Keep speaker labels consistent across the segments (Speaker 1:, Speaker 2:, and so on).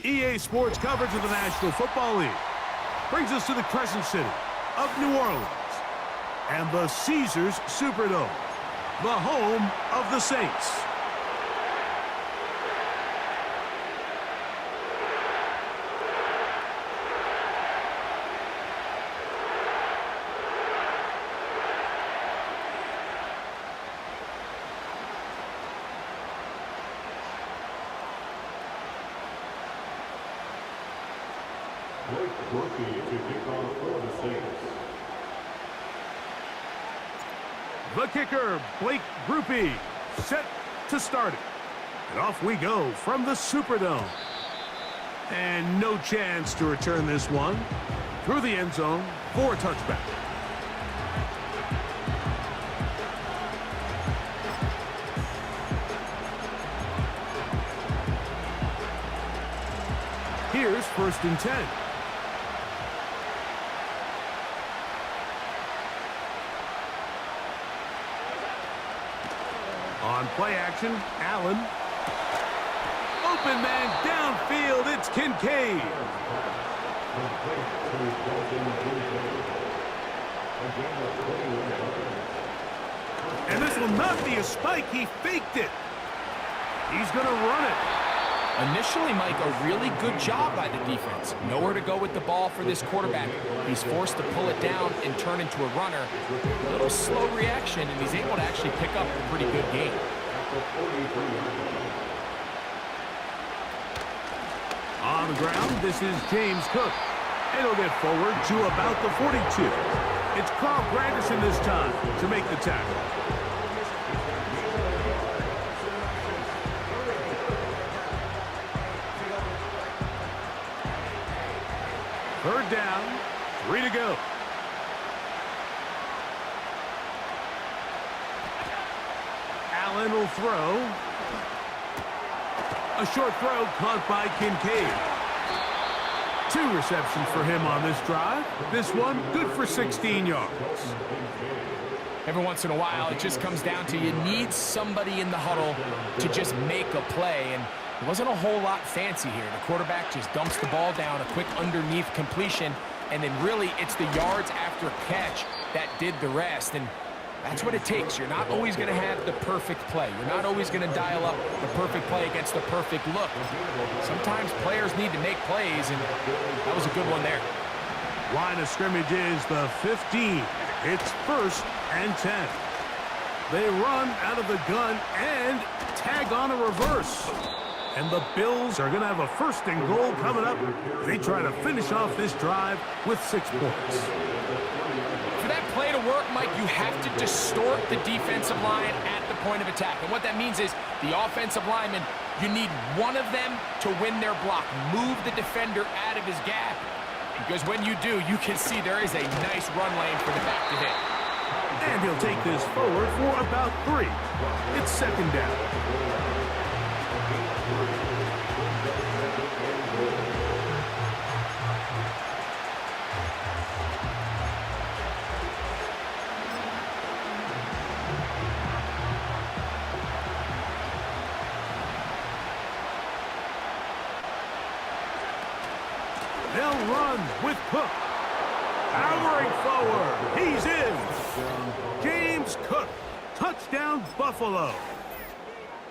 Speaker 1: EA Sports coverage of the National Football League brings us to the Crescent City of New Orleans and the Caesars Superdome, the home of the Saints. The kicker, Blake Groupie, set to start it. And off we go from the Superdome. And no chance to return this one through the end zone for a touchback. Here's 1st and 10. On play action, Allen. Open man downfield, it's Kincaid. And this will not be a spike, he faked it. He's going to run it.
Speaker 2: Initially, Mike, a really good job by the defense. Nowhere to go with the ball for this quarterback. He's forced to pull it down and turn into a runner. A little slow reaction, and he's able to actually pick up a pretty good game.
Speaker 1: On the ground, this is James Cook. And he'll get forward to about the 42. It's Carl Granderson this time to make the tackle. Third down, 3 to go. Allen will throw. A short throw caught by Kincaid. 2 receptions for him on this drive. This one good for 16 yards.
Speaker 2: Every once in a while, it just comes down to you need somebody in the huddle to just make a play, and it wasn't a whole lot fancy here. The quarterback just dumps the ball down, a quick underneath completion, and then really it's the yards after catch that did the rest, and that's what it takes. You're not always going to have the perfect play. You're not always going to dial up the perfect play against the perfect look. Sometimes players need to make plays, and that was a good one there.
Speaker 1: Line of scrimmage is the 15. It's 1st and 10. They run out of the gun and tag on a reverse. And the Bills are going to have a 1st and goal coming up. They try to finish off this drive with 6 points.
Speaker 2: For that play to work, Mike, you have to distort the defensive line at the point of attack. And what that means is the offensive lineman, you need one of them to win their block. Move the defender out of his gap. Because when you do, you can see there is a nice run lane for the back to hit.
Speaker 1: And he'll take this forward for about 3. It's 2nd down. They'll run with Cook. Powering forward. He's in. James Cook. Touchdown, Buffalo.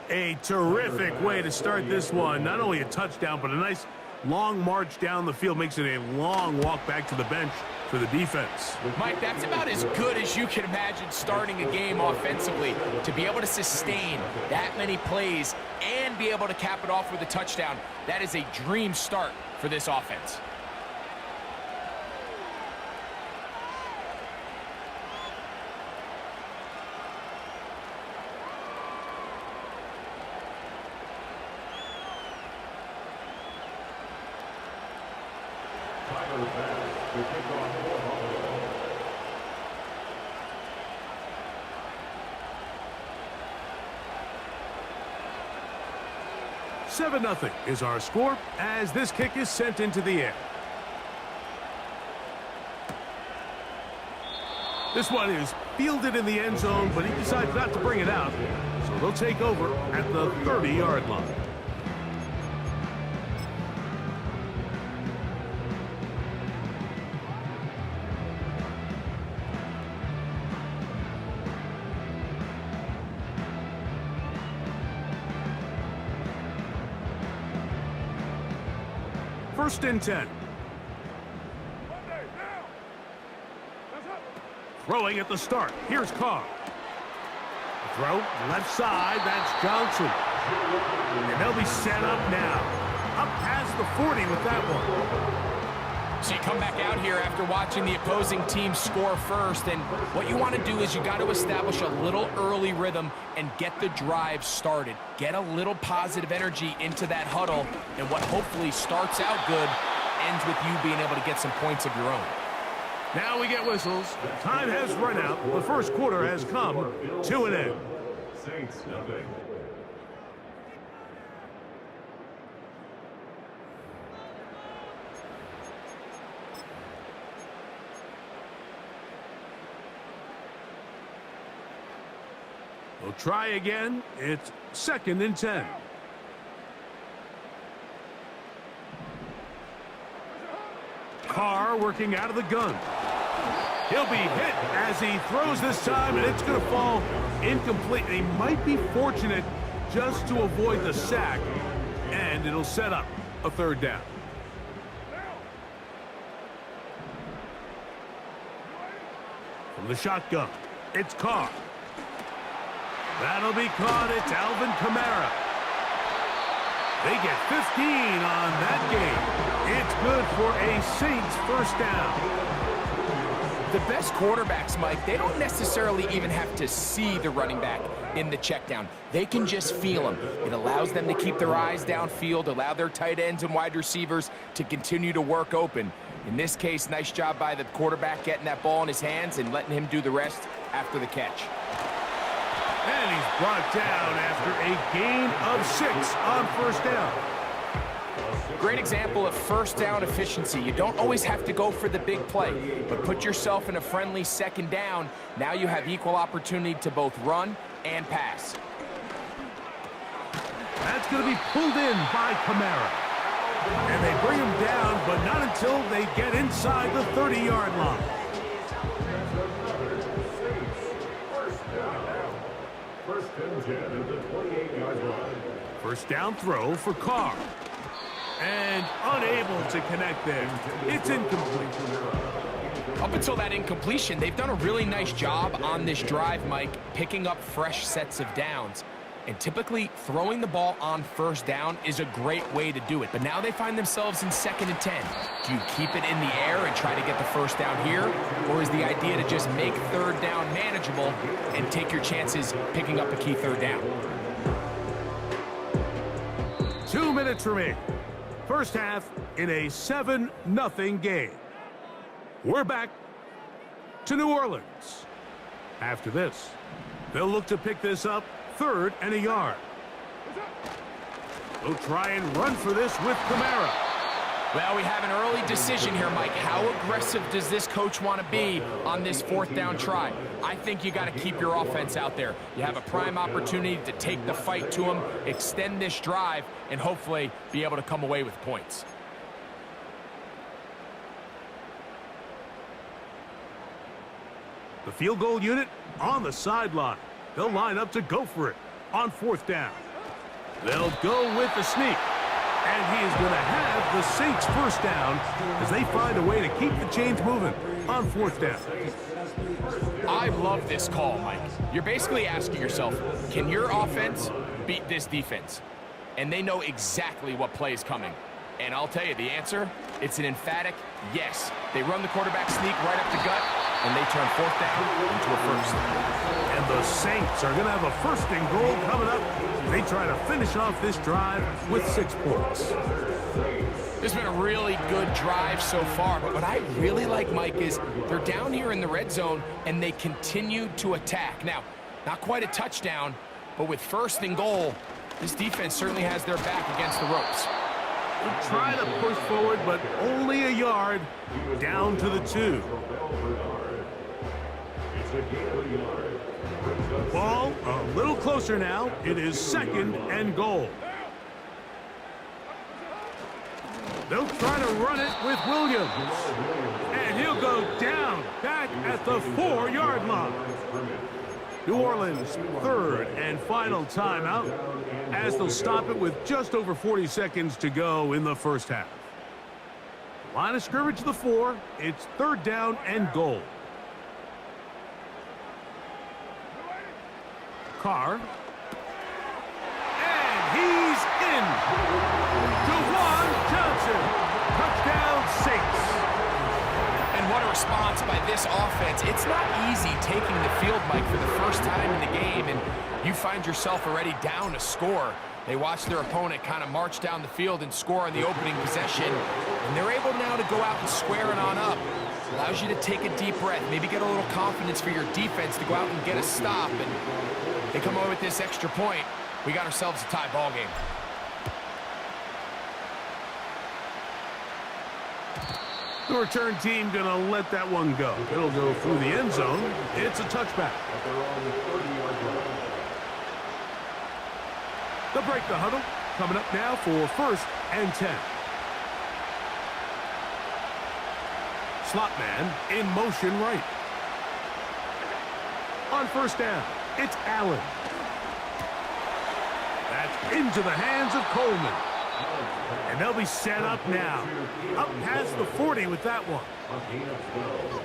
Speaker 1: A terrific way to start this one. Not only a touchdown, but a nice long march down the field. Makes it a long walk back to the bench for the defense.
Speaker 2: Mike, that's about as good as you can imagine starting a game offensively. To be able to sustain that many plays and be able to cap it off with a touchdown, that is a dream start for this offense.
Speaker 1: Seven 0 is our score as this kick is sent into the air. This one is fielded in the end zone, but he decides not to bring it out. So they'll take over at the 30-yard line. first and 10. Throwing at the start. Here's Carr. Throw left side. That's Johnson. And they'll be set up now. Up past the 40 with that one.
Speaker 2: So you come back out here after watching the opposing team score first, and what you want to do is you got to establish a little early rhythm and get the drive started. Get a little positive energy into that huddle, and what hopefully starts out good ends with you being able to get some points of your own.
Speaker 1: Now we get whistles. Time has run out. The first quarter has come to an end.
Speaker 3: Saints nothing.
Speaker 1: We'll try again. It's second and 10. Carr working out of the gun. He'll be hit as he throws this time, and it's going to fall incomplete. He might be fortunate just to avoid the sack, and it'll set up a third down. From the shotgun, it's Carr. That'll be caught. It's Alvin Kamara. They get 15 on that game. It's good for a Saints first down.
Speaker 2: The best quarterbacks, Mike, they don't necessarily even have to see the running back in the check down. They can just feel him. It allows them to keep their eyes downfield, allow their tight ends and wide receivers to continue to work open. In this case, nice job by the quarterback getting that ball in his hands and letting him do the rest after the catch.
Speaker 1: And he's brought down after a gain of 6 on first down.
Speaker 2: Great example of first down efficiency. You don't always have to go for the big play, but put yourself in a friendly second down. Now you have equal opportunity to both run and pass.
Speaker 1: That's going to be pulled in by Kamara. And they bring him down, but not until they get inside the 30-yard line.
Speaker 3: First and 10 at the 28-yard line.
Speaker 1: First down throw for Carr. And unable to connect there. It's incomplete.
Speaker 2: Up until that incompletion, they've done a really nice job on this drive, Mike, picking up fresh sets of downs. And typically, throwing the ball on first down is a great way to do it. But now they find themselves in second and 10. Do you keep it in the air and try to get the first down here? Or is the idea to just make third down manageable and take your chances picking up a key third down?
Speaker 1: 2 minutes remaining. First half in a 7-0 game. We're back to New Orleans. After this, they'll look to pick this up 3rd and a yard. They'll try and run for this with Kamara.
Speaker 2: Well, we have an early decision here, Mike. How aggressive does this coach want to be on this 4th down try? I think you got to keep your offense out there. You have a prime opportunity to take the fight to them, extend this drive, and hopefully be able to come away with points.
Speaker 1: The field goal unit on the sideline. They'll line up to go for it on 4th down. They'll go with the sneak. And he is going to have the Saints first down as they find a way to keep the chains moving on 4th down.
Speaker 2: I love this call, Mike. You're basically asking yourself, can your offense beat this defense? And they know exactly what play is coming. And I'll tell you the answer, it's an emphatic yes. They run the quarterback sneak right up the gut, and they turn 4th down into a first.
Speaker 1: And the Saints are going to have a 1st and goal coming up. They try to finish off this drive with 6 points.
Speaker 2: This has been a really good drive so far, but what I really like, Mike, is they're down here in the red zone, and they continue to attack. Now, not quite a touchdown, but with 1st and goal, this defense certainly has their back against the ropes.
Speaker 1: They try to push forward, but only a yard down to the 2. Ball a little closer now. It is 2nd and goal. They'll try to run it with Williams. And he'll go down back at the 4-yard line. New Orleans 3rd and final timeout as they'll stop it with just over 40 seconds to go in the first half. Line of scrimmage to the 4. It's 3rd down and goal. Carr. And he's in. Jawan Johnson. Touchdown, Saints.
Speaker 2: And what a response by this offense. It's not easy taking the field, Mike, for the first time in the game, and you find yourself already down a score. They watch their opponent kind of march down the field and score on the opening possession, and they're able now to go out and square it on up. Allows you to take a deep breath, maybe get a little confidence for your defense to go out and get a stop, and they come over with this extra point. We got ourselves a tie ball game.
Speaker 1: The return team gonna let that one go. It'll go through the end zone. It's a touchback. They'll break the huddle. Coming up now for 1st and 10. Slot man in motion right. On 1st down, it's Allen. That's into the hands of Coleman. And they'll be set up now. Up past the 40 with that one.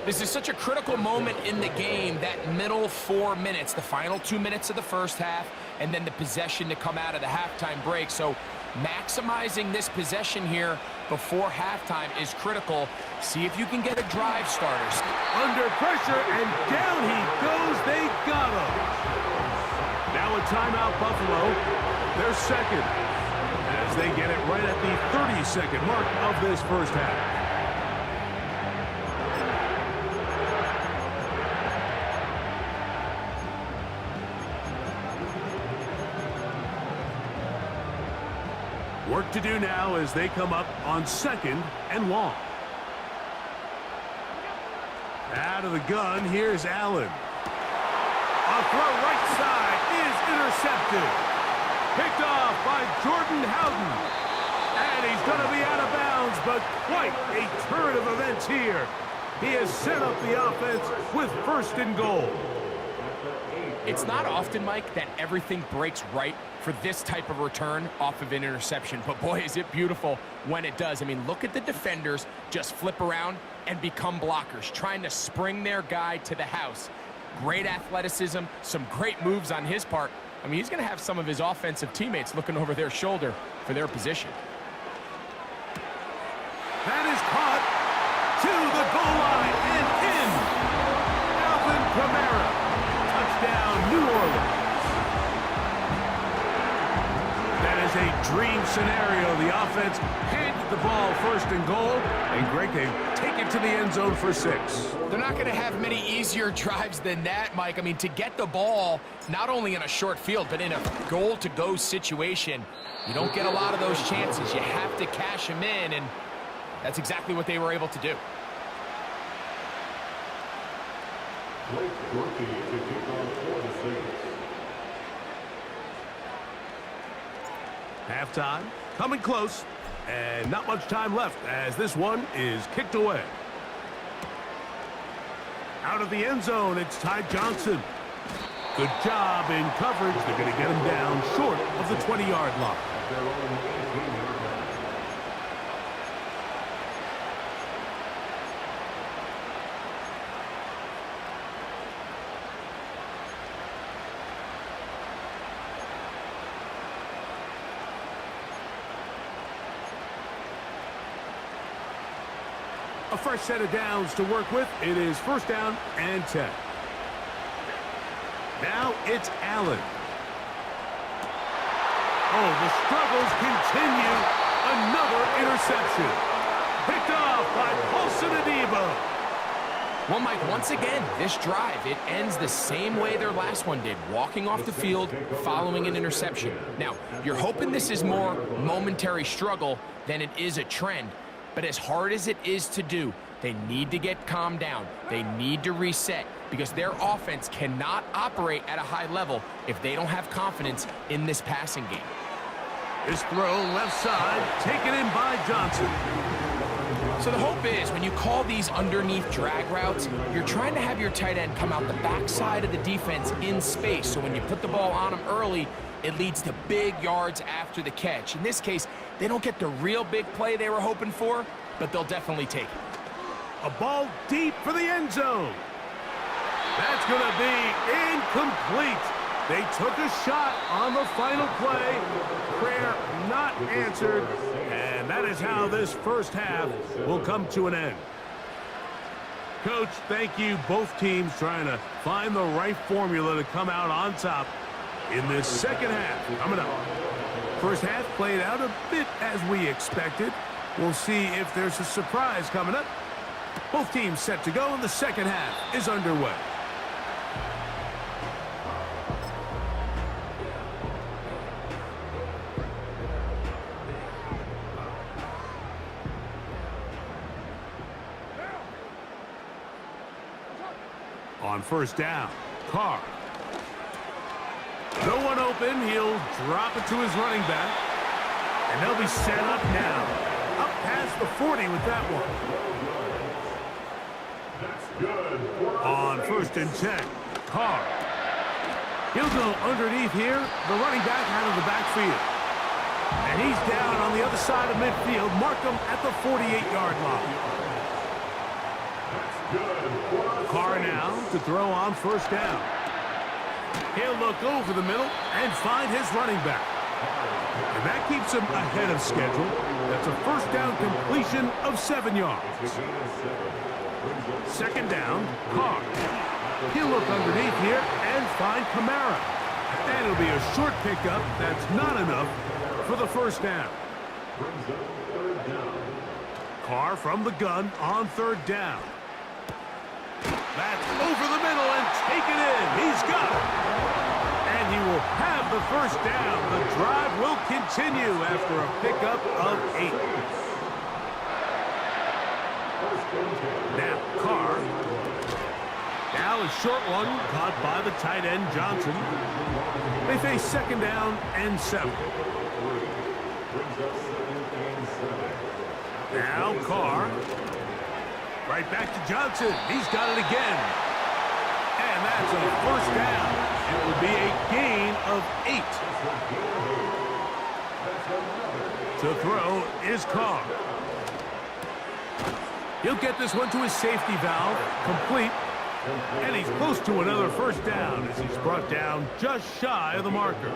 Speaker 2: This is such a critical moment in the game, that middle 4 minutes, the final 2 minutes of the first half, and then the possession to come out of the halftime break. So maximizing this possession here before halftime is critical. See if you can get a drive started.
Speaker 1: Under pressure, and down he goes. They got him. Now a timeout, Buffalo. They're second, as they get it right at the 30-second mark of this first half. Work to do now as they come up on 2nd and long. Out of the gun, here's Allen. A throw right side is intercepted. Picked off by Jordan Howden. And he's going to be out of bounds, but quite a turn of events here. He has set up the offense with 1st and goal.
Speaker 2: It's not often, Mike, that everything breaks right for this type of return off of an interception. But boy, is it beautiful when it does. I mean, look at the defenders just flip around and become blockers, trying to spring their guy to the house. Great athleticism, some great moves on his part. I mean, he's going to have some of his offensive teammates looking over their shoulder for their position.
Speaker 1: That is caught to the goal line and in. Alvin Kamara. Touchdown, New Orleans. That is a dream scenario. The offense handed the ball 1st and goal. And Greg, they take it to the end zone for 6.
Speaker 2: They're not going to have many easier drives than that, Mike. I mean, to get the ball, not only in a short field, but in a goal-to-go situation, you don't get a lot of those chances. You have to cash them in, and that's exactly what they were able to do.
Speaker 1: Halftime, coming close, and not much time left as this one is kicked away. Out of the end zone, it's Ty Johnson. Good job in coverage. They're going to get him down short of the 20-yard line. A fresh set of downs to work with. It is 1st down and 10. Now it's Allen. Oh, the struggles continue. Another interception. Picked off by Paulson Adebo.
Speaker 2: Well, Mike, once again, this drive, it ends the same way their last one did, walking off the field following an interception. Now, you're hoping this is more momentary struggle than it is a trend. But as hard as it is to do, they need to get calmed down. They need to reset because their offense cannot operate at a high level if they don't have confidence in this passing game.
Speaker 1: His throw left side, taken in by Johnson.
Speaker 2: So the hope is when you call these underneath drag routes, you're trying to have your tight end come out the backside of the defense in space. So when you put the ball on him early, it leads to big yards after the catch. In this case, they don't get the real big play they were hoping for, but they'll definitely take it.
Speaker 1: A ball deep for the end zone. That's going to be incomplete. They took a shot on the final play. Prayer not answered. And that is how this first half will come to an end. Coach, thank you. Both teams trying to find the right formula to come out on top in this second half. Coming up. First half played out a bit as we expected. We'll see if there's a surprise coming up. Both teams set to go, and the second half is underway. On first down, Carr. No one open. He'll drop it to his running back. And they'll be set up now. Up past the 40 with that one. On first and 10, Carr. He'll go underneath here. The running back out of the backfield. And he's down on the other side of midfield. Mark him at the 48-yard line. Carr now to throw on first down. He'll look over the middle and find his running back. And that keeps him ahead of schedule. That's a first down completion of 7 yards. Second down, Carr. He'll look underneath here and find Kamara. And it'll be a short pickup. That's not enough for the first down. Carr from the gun on third down. That's over the middle and taken in. He's got it. And he will have the first down. The drive will continue after a pickup of 8. Now Carr. Now a short one caught by the tight end Johnson. They face second down and 7. Now Carr. Right back to Johnson. He's got it again. And that's a first down. It will be a gain of 8. To throw is Carr. He'll get this one to his safety valve. Complete. And he's close to another first down as he's brought down just shy of the marker.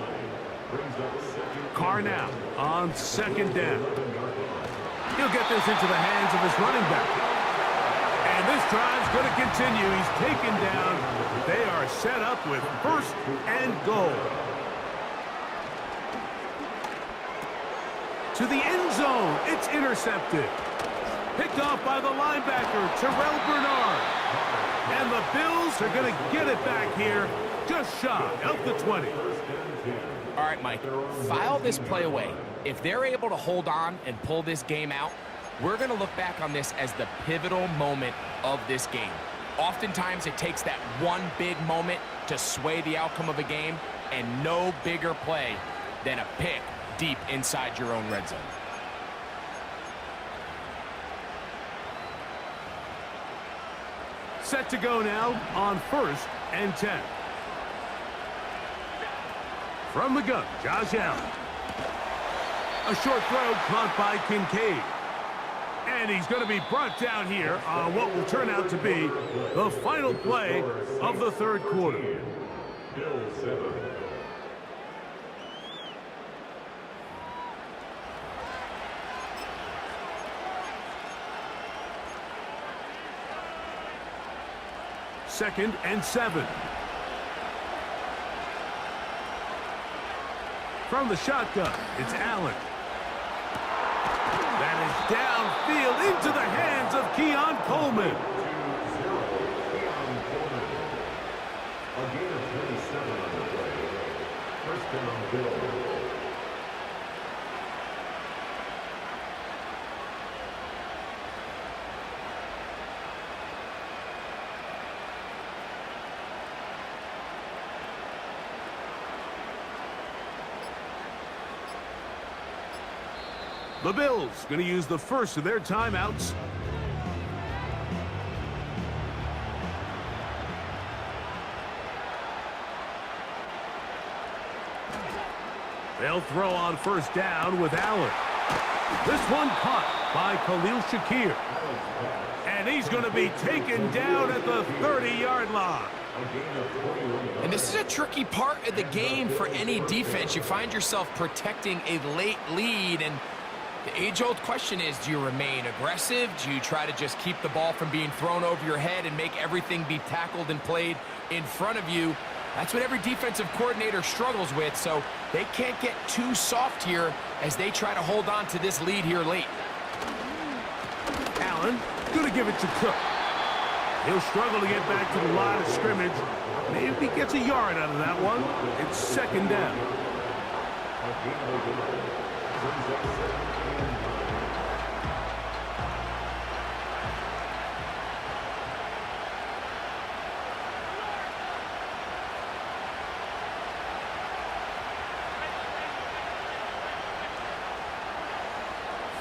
Speaker 1: Carr now on second down. He'll get this into the hands of his running back. And this drive's going to continue. He's taken down. They are set up with first and goal. To the end zone. It's intercepted. Picked off by the linebacker, Terrell Bernard. And the Bills are going to get it back here just shy of the 20.
Speaker 2: All right, Mike, file this play away. If they're able to hold on and pull this game out, we're going to look back on this as the pivotal moment of this game. Oftentimes, it takes that one big moment to sway the outcome of a game, and no bigger play than a pick deep inside your own red zone.
Speaker 1: Set to go now on first and 10. From the gun, Josh Allen. A short throw caught by Kincaid. And he's going to be brought down here on what will turn out to be the final play of the third quarter. Second and 7. From the shotgun, it's Allen. That is downfield into the hands of Keon Coleman.
Speaker 3: A gain of 27 on the play. First down, Bill.
Speaker 1: The Bills going to use the first of their timeouts. They'll throw on first down with Allen. This one caught by Khalil Shakir. And he's going to be taken down at the 30-yard line.
Speaker 2: And this is a tricky part of the game for any defense. You find yourself protecting a late lead, and the age-old question is, do you remain aggressive? Do you try to just keep the ball from being thrown over your head and make everything be tackled and played in front of you? That's what every defensive coordinator struggles with, so they can't get too soft here as they try to hold on to this lead here late.
Speaker 1: Allen, going to give it to Cook. He'll struggle to get back to the line of scrimmage. Maybe gets a yard out of that one. It's second down.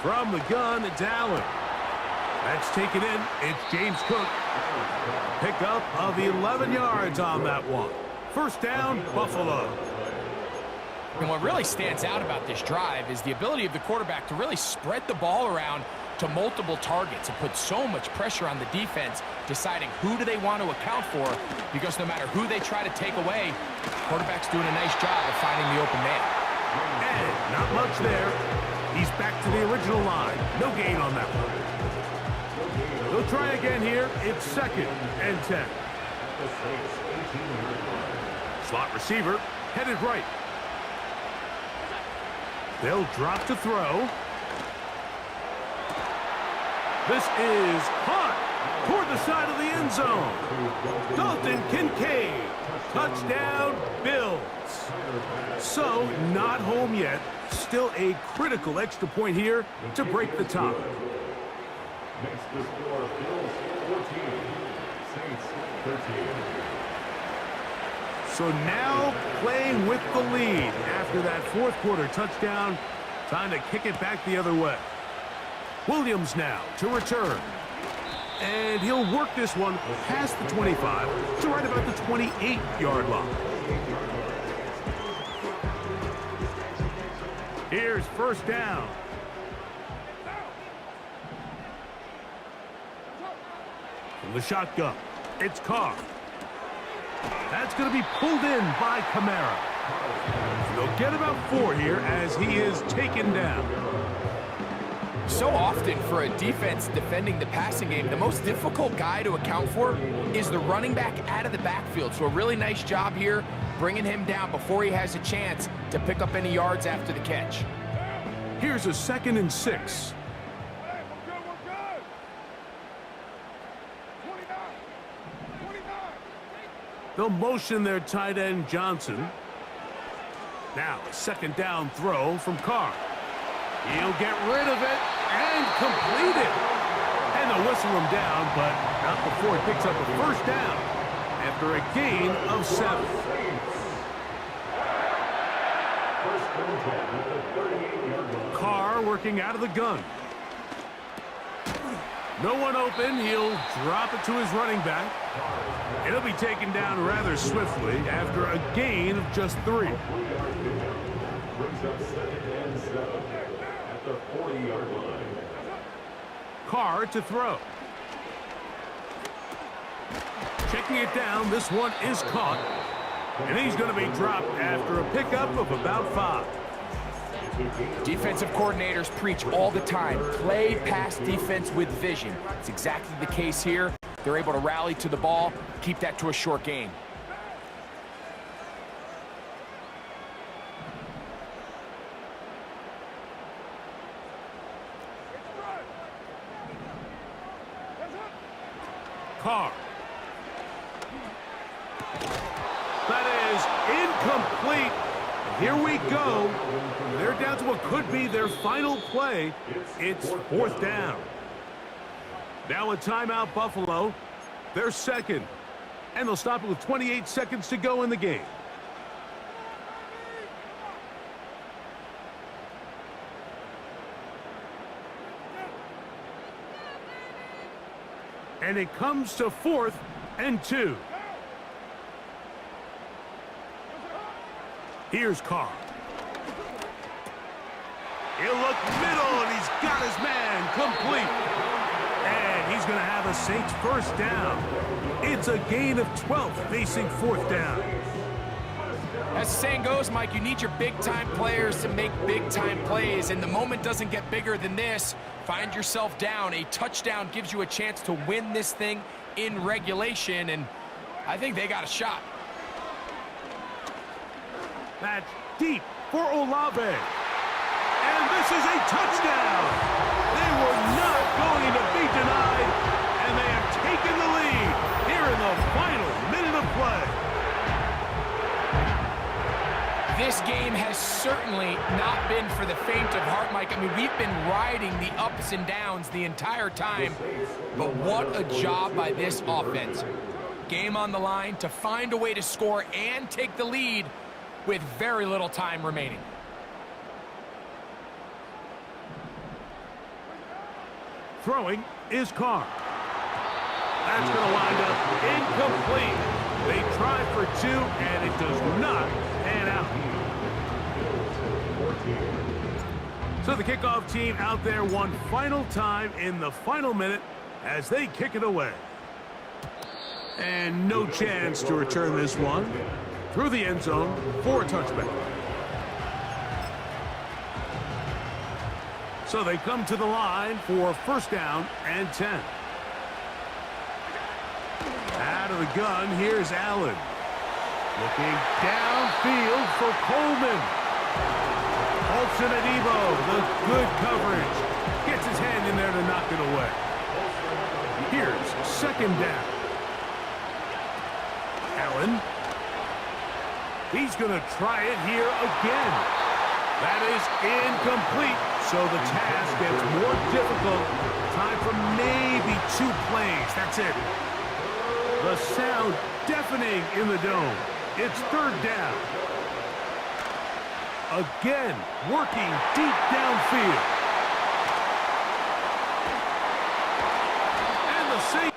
Speaker 1: From the gun, it's Allen. That's taken in. It's James Cook. Pickup of 11 yards on that one. First down, Buffalo.
Speaker 2: And what really stands out about this drive is the ability of the quarterback to really spread the ball around to multiple targets and put so much pressure on the defense, deciding who do they want to account for, because no matter who they try to take away, the quarterback's doing a nice job of finding the open man.
Speaker 1: And not much there. He's back to the original line. No gain on that one. They'll try again here. It's second and 10. Slot receiver headed right. They'll drop to throw. This is caught toward the side of the end zone. Dalton Kincaid. Touchdown, Bills. So, not home yet. Still a critical extra point here to break the tie.
Speaker 3: Makes the score Bills 14, Saints 13.
Speaker 1: So now playing with the lead after that fourth quarter touchdown. Time to kick it back the other way. Williams now to return. And he'll work this one past the 25 to right about the 28-yard line. Here's first down. From the shotgun, it's Carr. That's going to be pulled in by Kamara. They'll get about 4 here as he is taken down.
Speaker 2: So often for a defense defending the passing game, the most difficult guy to account for is the running back out of the backfield. So a really nice job here, bringing him down before he has a chance to pick up any yards after the catch.
Speaker 1: Here's a 2nd and 6. They'll motion their tight end Johnson. Now a second down throw from Carr. He'll get rid of it and complete it. And they'll whistle him down, but not before he picks up a first down after a gain of 7. Carr working out of the gun. No one open. He'll drop it to his running back. It'll be taken down rather swiftly after a gain of just 3.
Speaker 3: Brings up 2nd and 7 at the 40-yard line.
Speaker 1: Carr to throw. Checking it down. This one is caught. And he's going to be dropped after a pickup of about 5.
Speaker 2: Defensive coordinators preach all the time, play pass defense with vision. It's exactly the case here. They're able to rally to the ball, keep that to a short gain.
Speaker 1: Carr. That is incomplete. Here we go. They're down to what could be their final play. It's 4th down. Now a timeout, Buffalo. They're second. And they'll stop it with 28 seconds to go in the game. And it comes to 4th and 2. Here's Carr. He'll look middle, and he's got his man complete. And he's going to have a Saints first down. It's a gain of 12 facing fourth down.
Speaker 2: As the saying goes, Mike, you need your big-time players to make big-time plays, and the moment doesn't get bigger than this. Find yourself down. A touchdown gives you a chance to win this thing in regulation, and I think they got a shot.
Speaker 1: That's deep for Olave. And this is a touchdown. They were not going to be denied, and they have taken the lead here in the final minute of play.
Speaker 2: This game has certainly not been for the faint of heart, Mike. I mean, we've been riding the ups and downs the entire time, but what a job by this offense. Game on the line to find a way to score and take the lead with very little time remaining.
Speaker 1: Throwing is Carr. That's going to wind up incomplete. They try for two, and it does not pan out. So the kickoff team out there one final time in the final minute as they kick it away. And no chance to return this one through the end zone for a touchback. So they come to the line for first down and 10. Out of the gun, here's Allen. Looking downfield for Coleman. Olsen and Evo, the good coverage. Gets his hand in there to knock it away. Here's second down. Allen. He's going to try it here again. That is incomplete. So the task gets more difficult. Time for maybe 2 plays. That's it. The sound deafening in the dome. It's third down. Again, working deep downfield. And the Saints.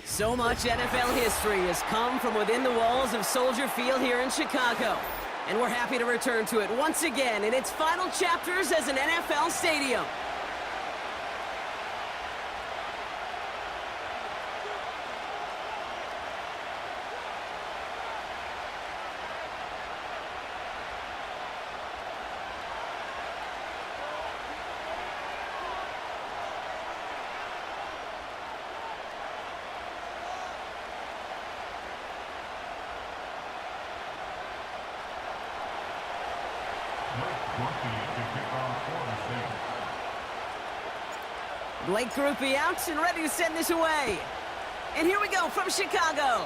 Speaker 4: So much NFL history has come from within the walls of Soldier Field here in Chicago. And we're happy to return to it once again in its final chapters as an NFL stadium. Blake Groupie out and ready to send this away. And here we go from Chicago.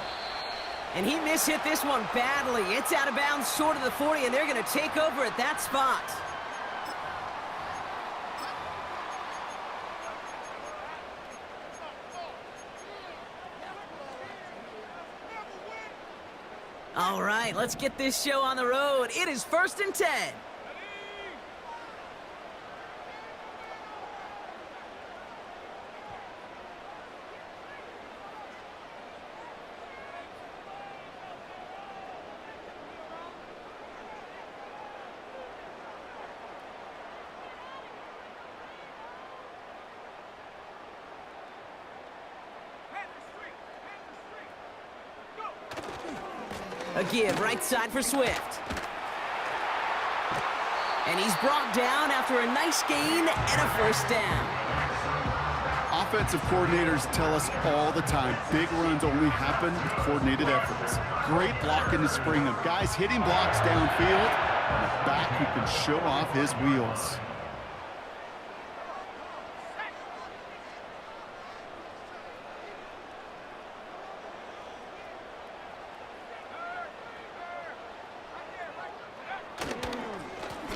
Speaker 4: And he mishit this one badly. It's out of bounds short of the 40, and they're going to take over at that spot. All right, let's get this show on the road. It is 1st and 10. A give right side for Swift. And he's brought down after a nice gain and a 1st down.
Speaker 5: Offensive coordinators tell us all the time, big runs only happen with coordinated efforts. Great blocking to spring them. Guys hitting blocks downfield, and a back who can show off his wheels.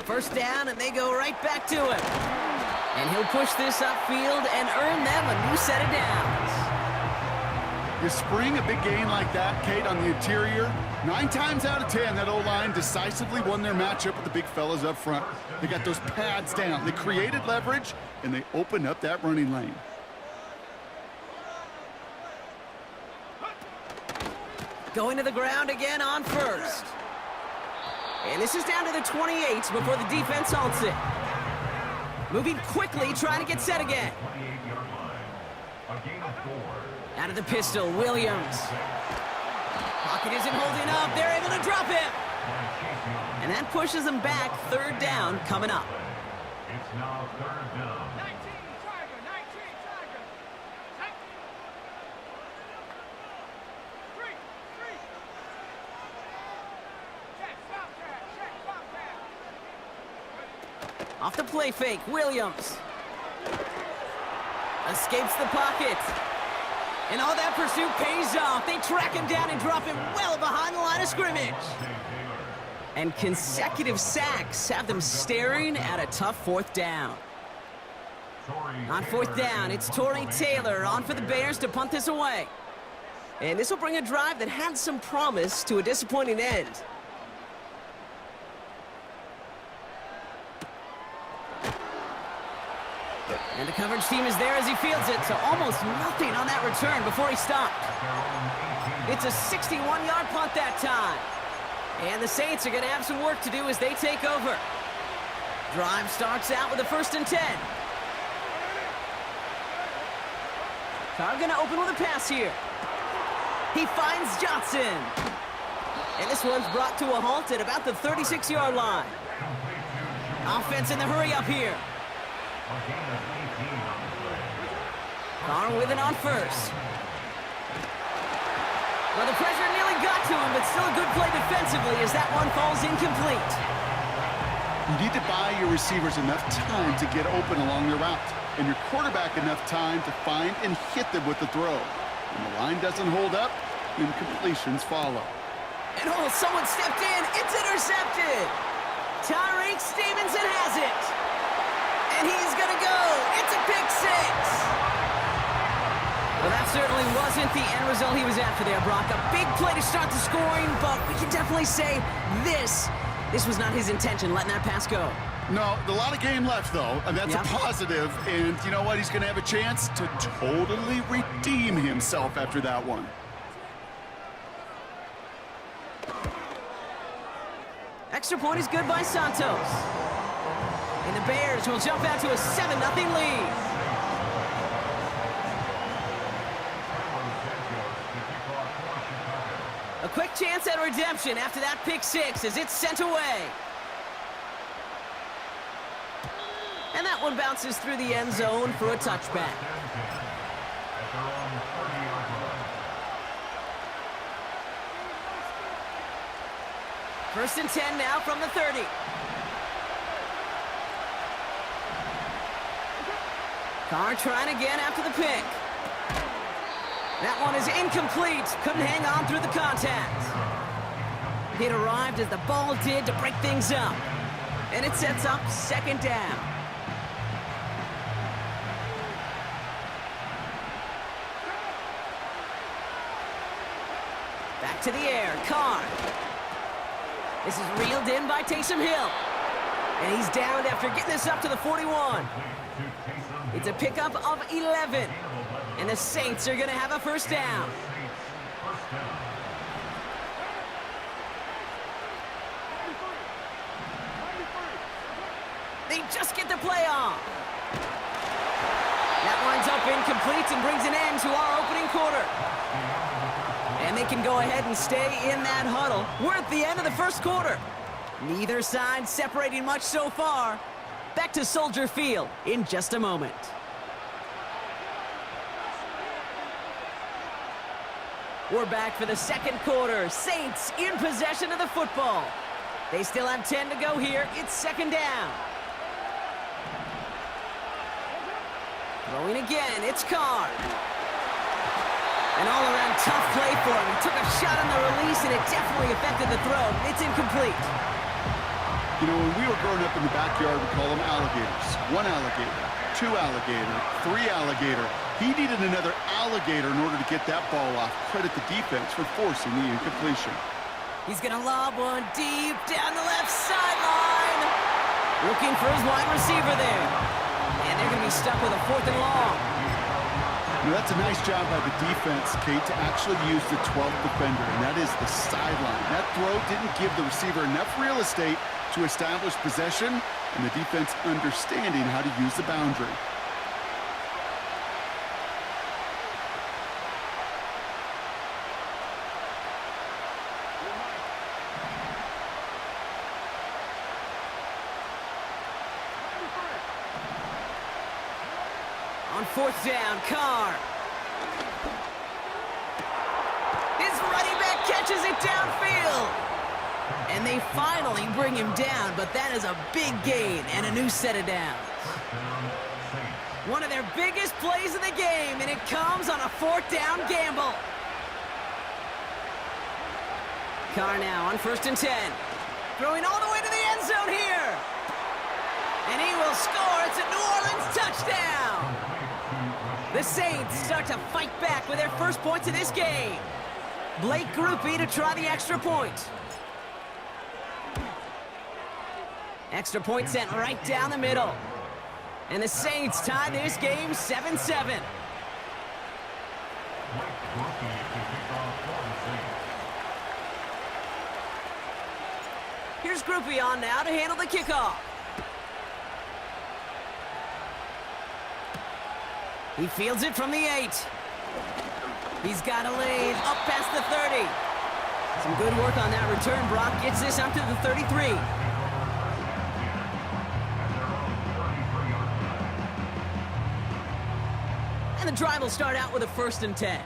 Speaker 4: First down, and they go right back to him. And he'll push this upfield and earn them a new set of downs.
Speaker 5: You spring a big gain like that, Kate, on the interior, 9 times out of 10, that O-line decisively won their matchup with the big fellas up front. They got those pads down. They created leverage, and they opened up that running lane.
Speaker 4: Going to the ground again on 1st. And this is down to the 28 before the defense halts it. Moving quickly, trying to get set again. Out of the pistol, Williams. Pocket isn't holding up. They're able to drop him. And that pushes them back. 3rd down coming up.
Speaker 3: It's now 3rd down.
Speaker 4: Off the play fake, Williams. Escapes the pocket. And all that pursuit pays off. They track him down and drop him well behind the line of scrimmage. And consecutive sacks have them staring at a tough 4th down. On 4th down, it's Torrey Taylor on for the Bears to punt this away. And this will bring a drive that had some promise to a disappointing end. And the coverage team is there as he fields it, so almost nothing on that return before he stopped. It's a 61-yard punt that time. And the Saints are going to have some work to do as they take over. Drive starts out with a 1st and 10. Carr going to open with a pass here. He finds Johnson. And this one's brought to a halt at about the 36-yard line. Offense in the hurry up here. Carr with it on 1st. Well, the pressure nearly got to him, but still a good play defensively as that one falls incomplete.
Speaker 5: You need to buy your receivers enough time to get open along their route, and your quarterback enough time to find and hit them with the throw. When the line doesn't hold up, incompletions follow.
Speaker 4: And oh, someone stepped in. It's intercepted. Tyreek Stevenson has it. And he's going to go. It's a pick 6. Well, that certainly wasn't the end result he was after there, Brock. A big play to start the scoring, but we can definitely say this was not his intention, letting that pass go.
Speaker 5: No, a lot of game left, though, and that's a positive. And you know what? He's going to have a chance to totally redeem himself after that one.
Speaker 4: Extra point is good by Santos. And the Bears will jump out to a 7-0 lead. A quick chance at redemption after that pick 6 as it's sent away. And that one bounces through the end zone for a touchback. First and 10 now from the 30. Carr trying again after the pick. That one is incomplete. Couldn't hang on through the contact. It arrived as the ball did to break things up. And it sets up second down. Back to the air, Carr. This is reeled in by Taysom Hill. And he's down after getting this up to the 41. It's a pickup of 11. And the Saints are going to have a first down. They just get the play off. That winds up incomplete and brings an end to our opening quarter. And they can go ahead and stay in that huddle. We're at the end of the first quarter. Neither side separating much so far. Back to Soldier Field in just a moment. We're back for the second quarter. Saints in possession of the football. They still have 10 to go here. It's second down. Throwing again, it's Carr. An all-around tough play for him. He took a shot on the release, and it definitely affected the throw. It's incomplete.
Speaker 5: You know, when we were growing up in the backyard, we call them alligators. One alligator, two alligator, three alligator. He needed another alligator in order to get that ball off. Credit the defense for forcing the incompletion.
Speaker 4: He's going to lob one deep down the left sideline. Looking for his wide receiver there. And they're going to be stuck with a 4th and long.
Speaker 5: You know, that's a nice job by the defense, Kate, to actually use the 12th defender, and that is the sideline. That throw didn't give the receiver enough real estate to establish possession, and the defense understanding how to use the boundary.
Speaker 4: On 4th down, Carr. His running back catches it downfield. And they finally bring him down, but that is a big gain and a new set of downs. One of their biggest plays of the game, and it comes on a 4th down gamble. Carr now on 1st and 10. Throwing all the way to the end zone here. And he will score. It's a New Orleans touchdown. The Saints start to fight back with their first points of this game. Blake Groupie to try the extra point. Extra point sent right down the middle. And the Saints tie this game 7-7. Here's Groupie on now to handle the kickoff. He fields it from the 8. He's got a lane up past the 30. Some good work on that return. Brock gets this up to the 33. And the drive will start out with a 1st and 10.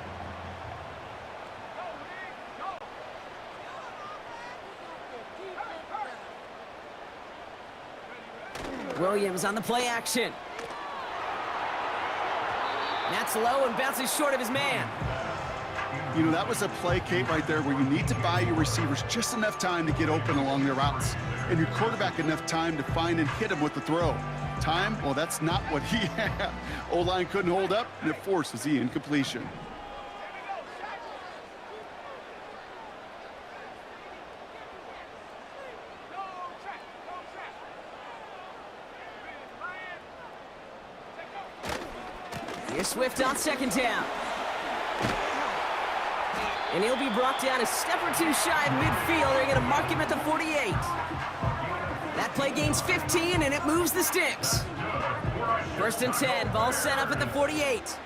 Speaker 4: Williams on the play action. That's low and bounces short of his man.
Speaker 5: You know, that was a play, Kate, right there where you need to buy your receivers just enough time to get open along their routes. And your quarterback enough time to find and hit him with the throw. Time? Well, that's not what he had. O-line couldn't hold up, and it forces the incompletion.
Speaker 4: Here's Swift on 2nd down. And he'll be brought down a step or two shy of midfield. They're going to mark him at the 48. That play gains 15, and it moves the sticks. 1st and 10, ball set up at the 48.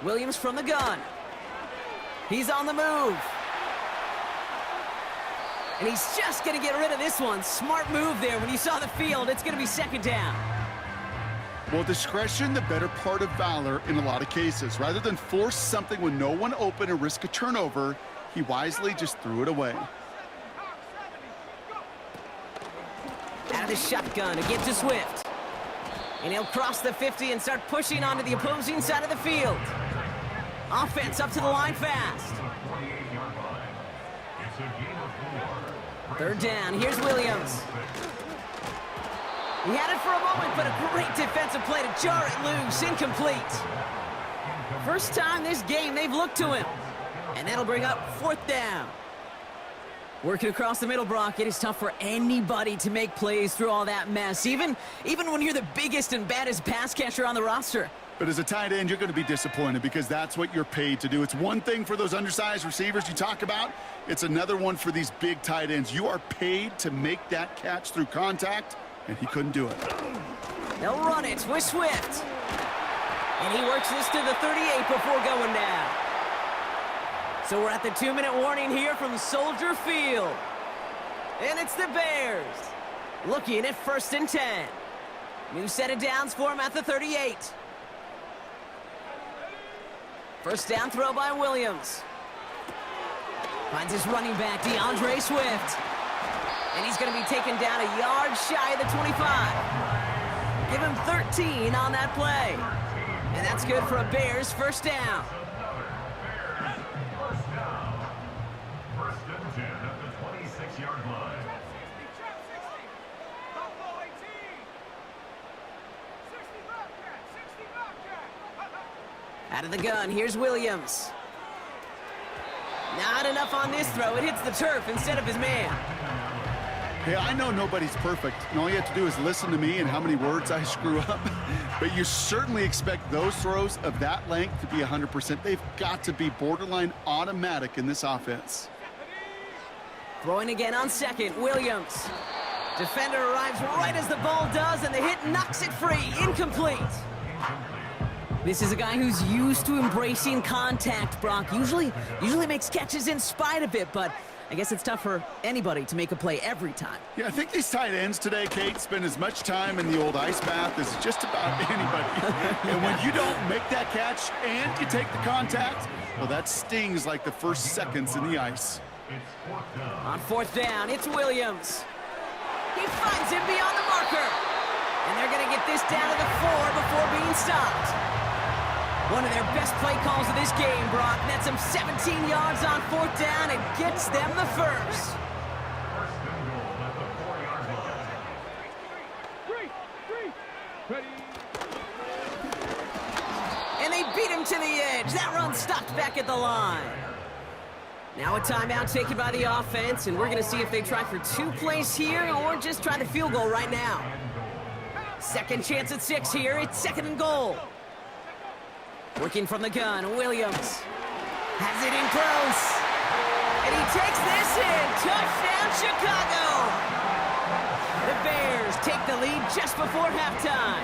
Speaker 4: Williams from the gun. He's on the move. And he's just going to get rid of this one. Smart move there. When you saw the field, it's going to be 2nd down.
Speaker 5: Well, discretion, the better part of valor in a lot of cases. Rather than force something with no one open and risk a turnover, He wisely just threw it away.
Speaker 4: Out of the shotgun, again to Swift. And he'll cross the 50 and start pushing onto the opposing side of the field. Offense up to the line fast. Third down, here's Williams. He had it for a moment, but a great defensive play to jar it loose, incomplete. First time this game they've looked to him. And that'll bring up fourth down. Working across the middle, Brock, it is tough for anybody to make plays through all that mess, even when you're the biggest and baddest pass catcher on the roster.
Speaker 5: But as a tight end, you're going to be disappointed because that's what you're paid to do. It's one thing for those undersized receivers you talk about. It's another one for these big tight ends. You are paid to make that catch through contact, and he couldn't do it.
Speaker 4: They'll run it with Swift. And he works this to the 38 before going down. So we're at the 2-minute warning here from Soldier Field. And it's the Bears looking at 1st and 10. New set of downs for him at the 38. First down throw by Williams. Finds his running back, DeAndre Swift. And he's going to be taken down a yard shy of the 25. Give him 13 on that play. And that's good for a Bears first down. Out of the gun, here's Williams. Not enough on this throw. It hits the turf instead of his man.
Speaker 5: Hey, I know nobody's perfect, and all you have to do is listen to me and how many words I screw up. But you certainly expect those throws of that length to be 100%. They've got to be borderline automatic in this offense.
Speaker 4: Throwing again on second, Williams. Defender arrives right as the ball does, and the hit knocks it free. Incomplete. This is a guy who's used to embracing contact, Brock. Usually makes catches in spite of it, but I guess it's tough for anybody to make a play every time.
Speaker 5: Yeah, I think these tight ends today, Kate, spend as much time in the old ice bath as just about anybody. And when you don't make that catch and you take the contact, well, that stings like the first seconds in the ice.
Speaker 4: On fourth down, it's Williams. He finds him beyond the marker. And they're going to get this down to the 4 before being stopped. One of their best play calls of this game, Brock. Nets them 17 yards on fourth down and gets them the first. And they beat him to the edge. That run stopped back at the line. Now a timeout taken by the offense, and we're going to see if they try for 2 plays here or just try the field goal right now. Second chance at 6 here. It's 2nd and goal. Working from the gun, Williams has it in close. And he takes this in. Touchdown, Chicago. The Bears take the lead just before halftime.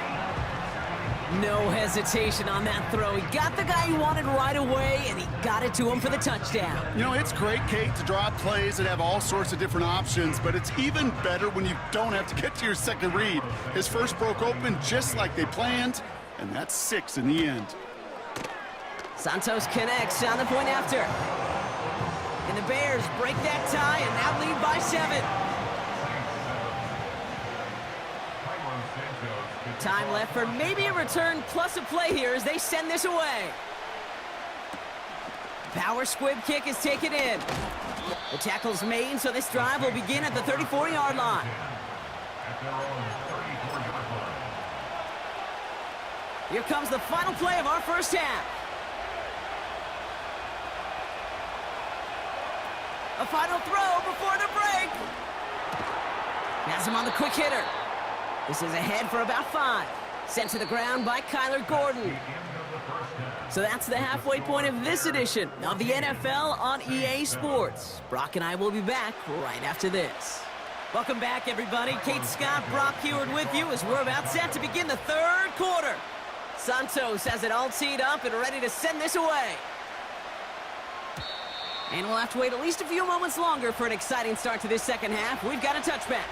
Speaker 4: No hesitation on that throw. He got the guy he wanted right away, and he got it to him for the touchdown.
Speaker 5: You know, it's great, Kate, to draw plays and have all sorts of different options, but it's even better when you don't have to get to your second read. His first broke open just like they planned, and that's 6 in the end.
Speaker 4: Santos connects on the point after. And the Bears break that tie and now lead by 7. Time left for maybe a return plus a play here as they send this away. Power squib kick is taken in. The tackle's made, so this drive will begin at the 34-yard line. Here comes the final play of our first half. A final throw before the break. Has him on the quick hitter. This is ahead for about 5. Sent to the ground by Kyler Gordon. So that's the halfway point of this edition of the NFL on EA Sports. Brock and I will be back right after this. Welcome back, everybody. Kate Scott, Brock Heward with you as we're about set to begin the 3rd quarter. Santos has it all teed up and ready to send this away. And we'll have to wait at least a few moments longer for an exciting start to this second half. We've got a touchback.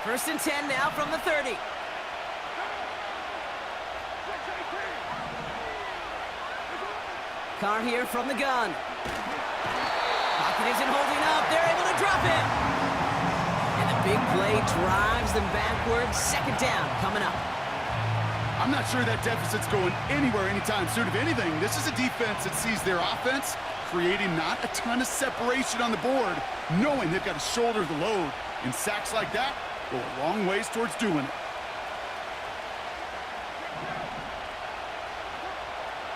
Speaker 4: First and 10 now from the 30. Carr here from the gun. Pocket isn't holding up. They're able to drop it. And the big play drives them backwards. Second down coming up.
Speaker 5: I'm not sure that deficit's going anywhere anytime soon. If anything, this is a defense that sees their offense creating not a ton of separation on the board, knowing they've got to shoulder the load. And sacks like that go a long ways towards doing it.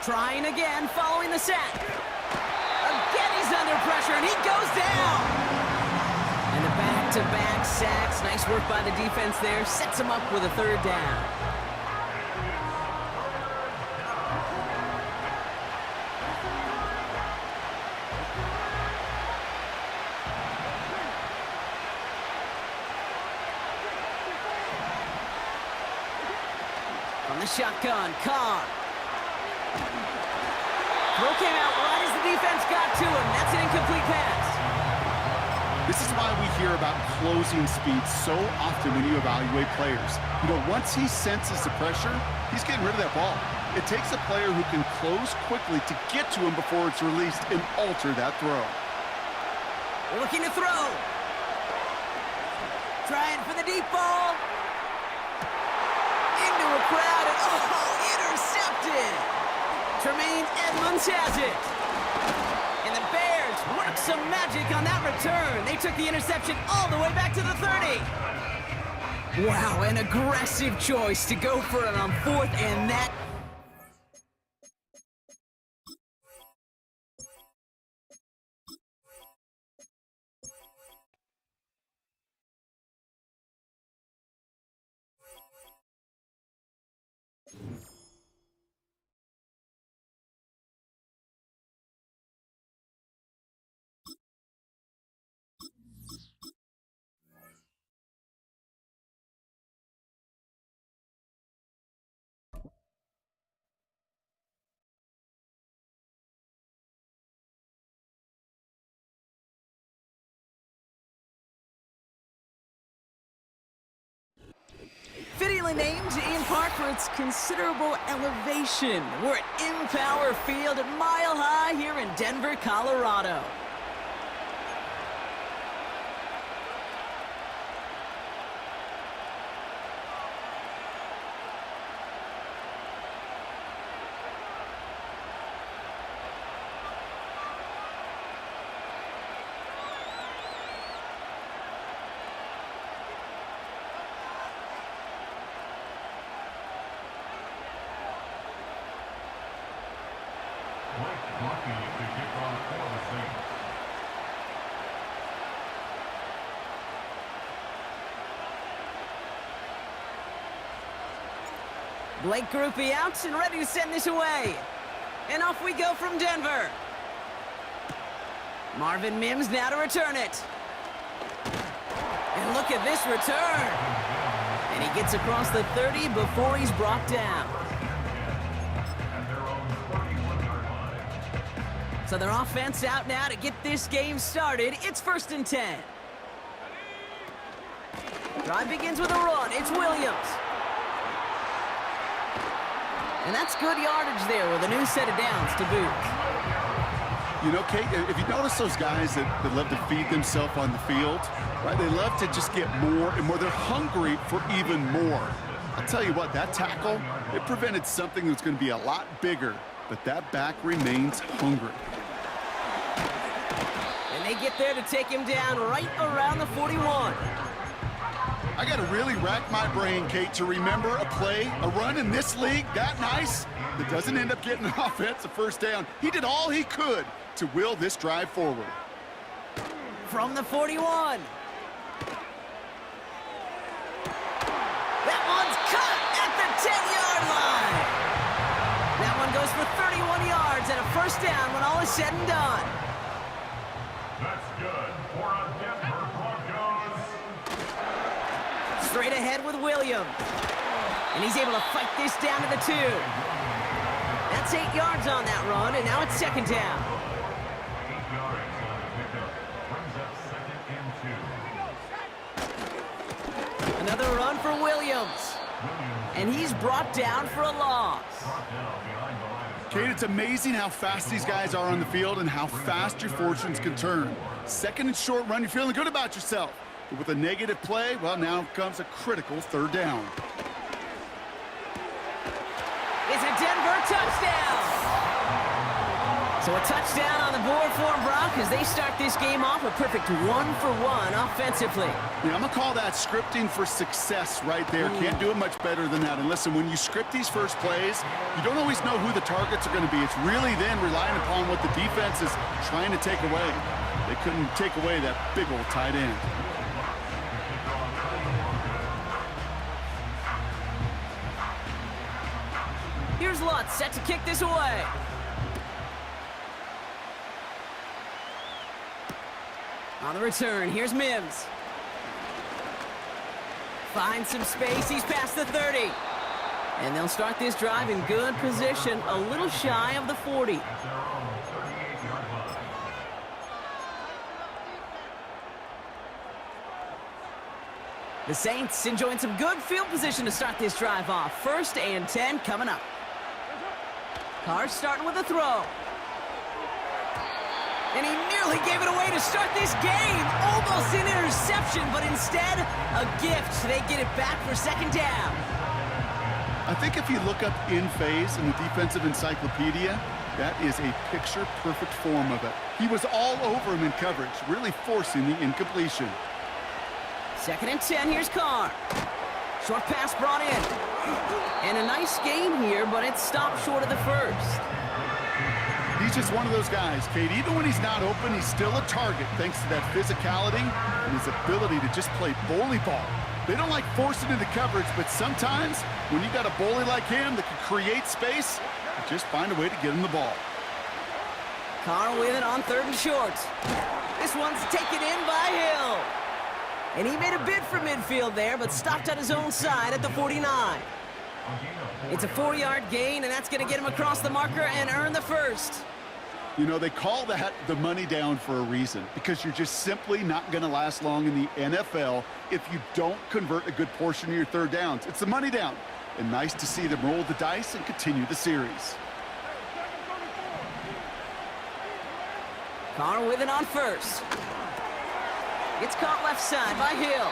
Speaker 4: Trying again, following the sack. Again, he's under pressure, and he goes down. And the back-to-back sacks. Nice work by the defense there. Sets him up with a third down. From the shotgun, Carr. Throw came out right as the defense got to him. That's an incomplete pass.
Speaker 5: This is why we hear about closing speed so often when you evaluate players. You know, once he senses the pressure, he's getting rid of that ball. It takes a player who can close quickly to get to him before it's released and alter that throw.
Speaker 4: Looking to throw. Trying for the deep ball. Into a crowd, and intercepted. Tremaine Edmonds has it. And the Bears work some magic on that return. They took the interception all the way back to the 30. Wow, an aggressive choice to go for it on fourth, and that... Fittingly named in part for its considerable elevation. We're at Empower Field at Mile High here in Denver, Colorado. Blake Groupie out and ready to send this away. And off we go from Denver. Marvin Mims now to return it. And look at this return. And he gets across the 30 before he's brought down. So their offense out now to get this game started. It's 1st and 10. Drive begins with a run. It's Williams. And that's good yardage there with a new set of downs to boot.
Speaker 5: You know, Kate, if you notice those guys that love to feed themselves on the field, right? They love to just get more and more. They're hungry for even more. I'll tell you what, that tackle, it prevented something that's going to be a lot bigger, but that back remains hungry.
Speaker 4: And they get there to take him down right around the 41.
Speaker 5: I got to really rack my brain, Kate, to remember a play, a run in this league that nice that doesn't end up getting an offensive first down. He did all he could to will this drive forward.
Speaker 4: From the 41. That one's cut at the 10-yard line. That one goes for 31 yards and a first down when all is said and done.
Speaker 3: That's good for a Denver Broncos.
Speaker 4: Straight ahead with Williams. And he's able to fight this down to the 2. That's 8 yards on that run, and now it's second down.
Speaker 3: 8 yards on the pickup. Brings up 2nd and 2.
Speaker 4: Another run for Williams. And he's brought down for a loss.
Speaker 3: Brought down behind the line of
Speaker 5: Kate, it's amazing how fast these guys are on the field and how fast your fortunes can turn. Second and short run, you're feeling good about yourself. But with a negative play, well, now comes a critical third down.
Speaker 4: It's a Denver touchdown. So a touchdown on the board for them, Brock, as they start this game off a perfect 1-for-1 offensively.
Speaker 5: Yeah, I'm going to call that scripting for success right there. Can't do it much better than that. And listen, when you script these first plays, you don't always know who the targets are going to be. It's really then relying upon what the defense is trying to take away. They couldn't take away that big old tight end.
Speaker 4: Here's Lutz set to kick this away. On the return, here's Mims. Finds some space, he's past the 30. And they'll start this drive in good position, a little shy of the 40. The Saints enjoying some good field position to start this drive off. 1st and 10 coming up. Carr starting with a throw. And he nearly gave it away to start this game. Almost an interception, but instead, a gift. They get it back for 2nd down.
Speaker 5: I think if you look up in phase in the defensive encyclopedia, that is a picture-perfect form of it. He was all over him in coverage, really forcing the incompletion.
Speaker 4: 2nd and 10, here's Carr. Short pass brought in. And a nice game here, but it stopped short of the first.
Speaker 5: He's just one of those guys, Kate. Even when he's not open, he's still a target thanks to that physicality and his ability to just play bully ball. They don't like forcing into coverage, but sometimes when you got a bully like him that can create space, you just find a way to get him the ball.
Speaker 4: Carr with it on 3rd and short. This one's taken in by Hill. And he made a bid for midfield there, but stopped on his own side at the 49. It's a 4-yard gain, and that's going to get him across the marker and earn the first.
Speaker 5: You know, they call that the money down for a reason, because you're just simply not going to last long in the NFL if you don't convert a good portion of your 3rd downs. It's the money down, and nice to see them roll the dice and continue the series.
Speaker 4: Carr with it on 1st. It's caught left side by Hill.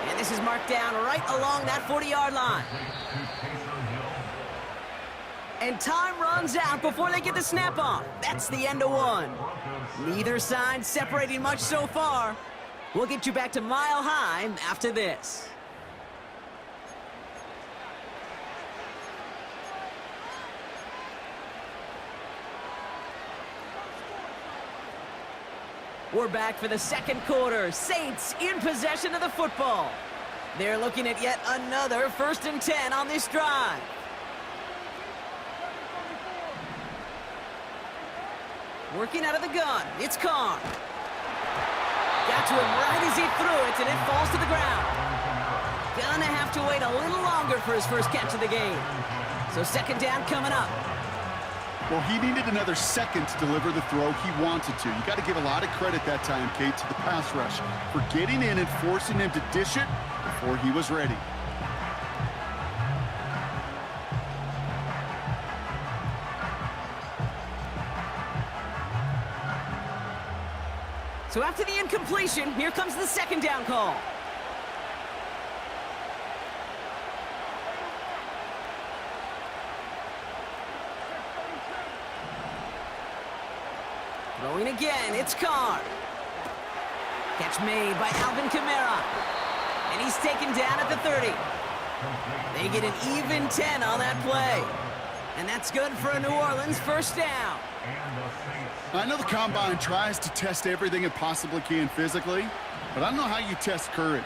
Speaker 4: And this is marked down right along that 40-yard line. And time runs out before they get the snap off. That's the end of one. Neither side separating much so far. We'll get you back to Mile High after this. We're back for the 2nd quarter. Saints in possession of the football. They're looking at yet another 1st and 10 on this drive. Working out of the gun, it's Carr. Got to him right as he threw it, and it falls to the ground. Gonna have to wait a little longer for his first catch of the game. So 2nd down coming up.
Speaker 5: Well, he needed another second to deliver the throw he wanted to. You got to give a lot of credit that time, Kate, to the pass rush for getting in and forcing him to dish it before he was ready.
Speaker 4: So after the incompletion, here comes the 2nd down call. Throwing again, it's Carr. Catch made by Alvin Kamara. And he's taken down at the 30. They get an even 10 on that play. And that's good for a New Orleans 1st down.
Speaker 5: I know the Combine tries to test everything it possibly can physically, but I don't know how you test courage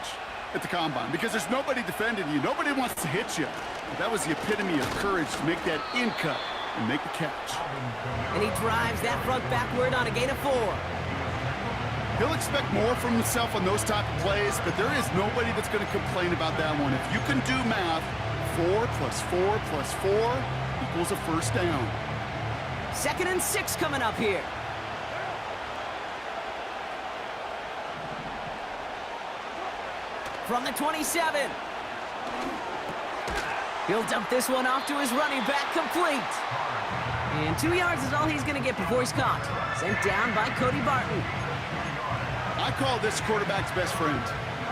Speaker 5: at the Combine because there's nobody defending you. Nobody wants to hit you. That was the epitome of courage to make that in cut and make the catch.
Speaker 4: And he drives that front backward on a gain of 4.
Speaker 5: He'll expect more from himself on those type of plays, but there is nobody that's going to complain about that one. If you can do math, 4 plus 4 plus 4 equals a 1st down.
Speaker 4: 2nd and 6 coming up here. From the 27. He'll dump this one off to his running back, complete. And 2 yards is all he's going to get before he's caught. Sent down by Cody Barton.
Speaker 5: I call this quarterback's best friend.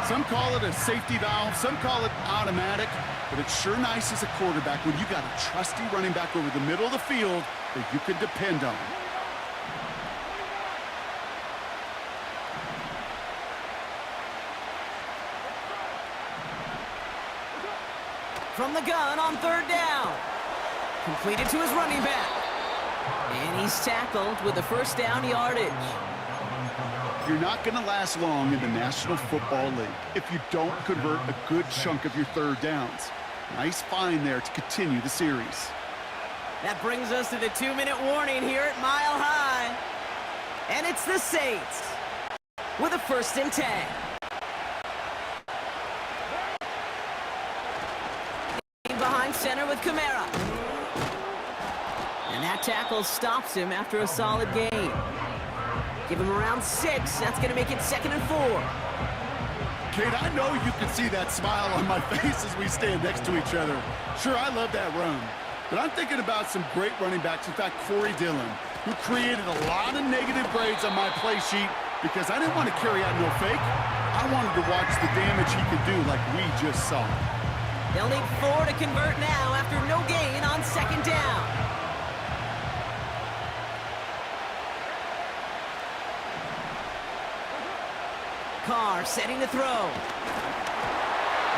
Speaker 5: Some call it a safety valve, some call it automatic, but it's sure nice as a quarterback when you got a trusty running back over the middle of the field that you can depend on.
Speaker 4: From the gun on 3rd down. Completed to his running back. And he's tackled with the first down yardage.
Speaker 5: You're not going to last long in the National Football League if you don't convert a good chunk of your 3rd downs. Nice find there to continue the series.
Speaker 4: That brings us to the 2-minute warning here at Mile High. And it's the Saints with a 1st and 10. Behind center with Kamara. And that tackle stops him after a solid gain. Give him around 6. That's going to make it 2nd and 4.
Speaker 5: Kate, I know you can see that smile on my face as we stand next to each other. Sure, I love that run. But I'm thinking about some great running backs. In fact, Corey Dillon, who created a lot of negative grades on my play sheet because I didn't want to carry out no fake. I wanted to watch the damage he could do like we just saw.
Speaker 4: They'll need 4 to convert now after no gain on 2nd down. Carr setting to throw.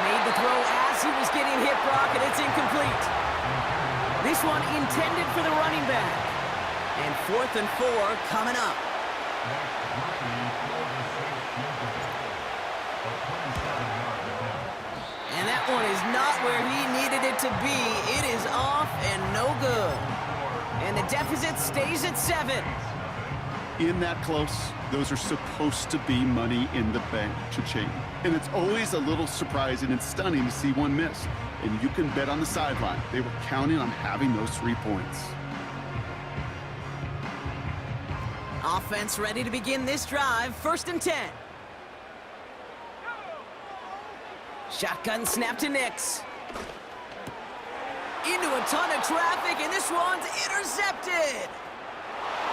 Speaker 4: Made the throw as he was getting hit, Brock, and it's incomplete. This one intended for the running back. And 4th and 4 coming up. And that one is not where he needed it to be. It is off and no good. And the deficit stays at 7.
Speaker 5: In that close, those are supposed to be money in the bank, cha-ching. And it's always a little surprising and stunning to see one miss. And you can bet on the sideline they were counting on having those 3 points.
Speaker 4: Offense ready to begin this drive. 1st and 10. Shotgun snap to Nix. Into a ton of traffic, and this one's intercepted.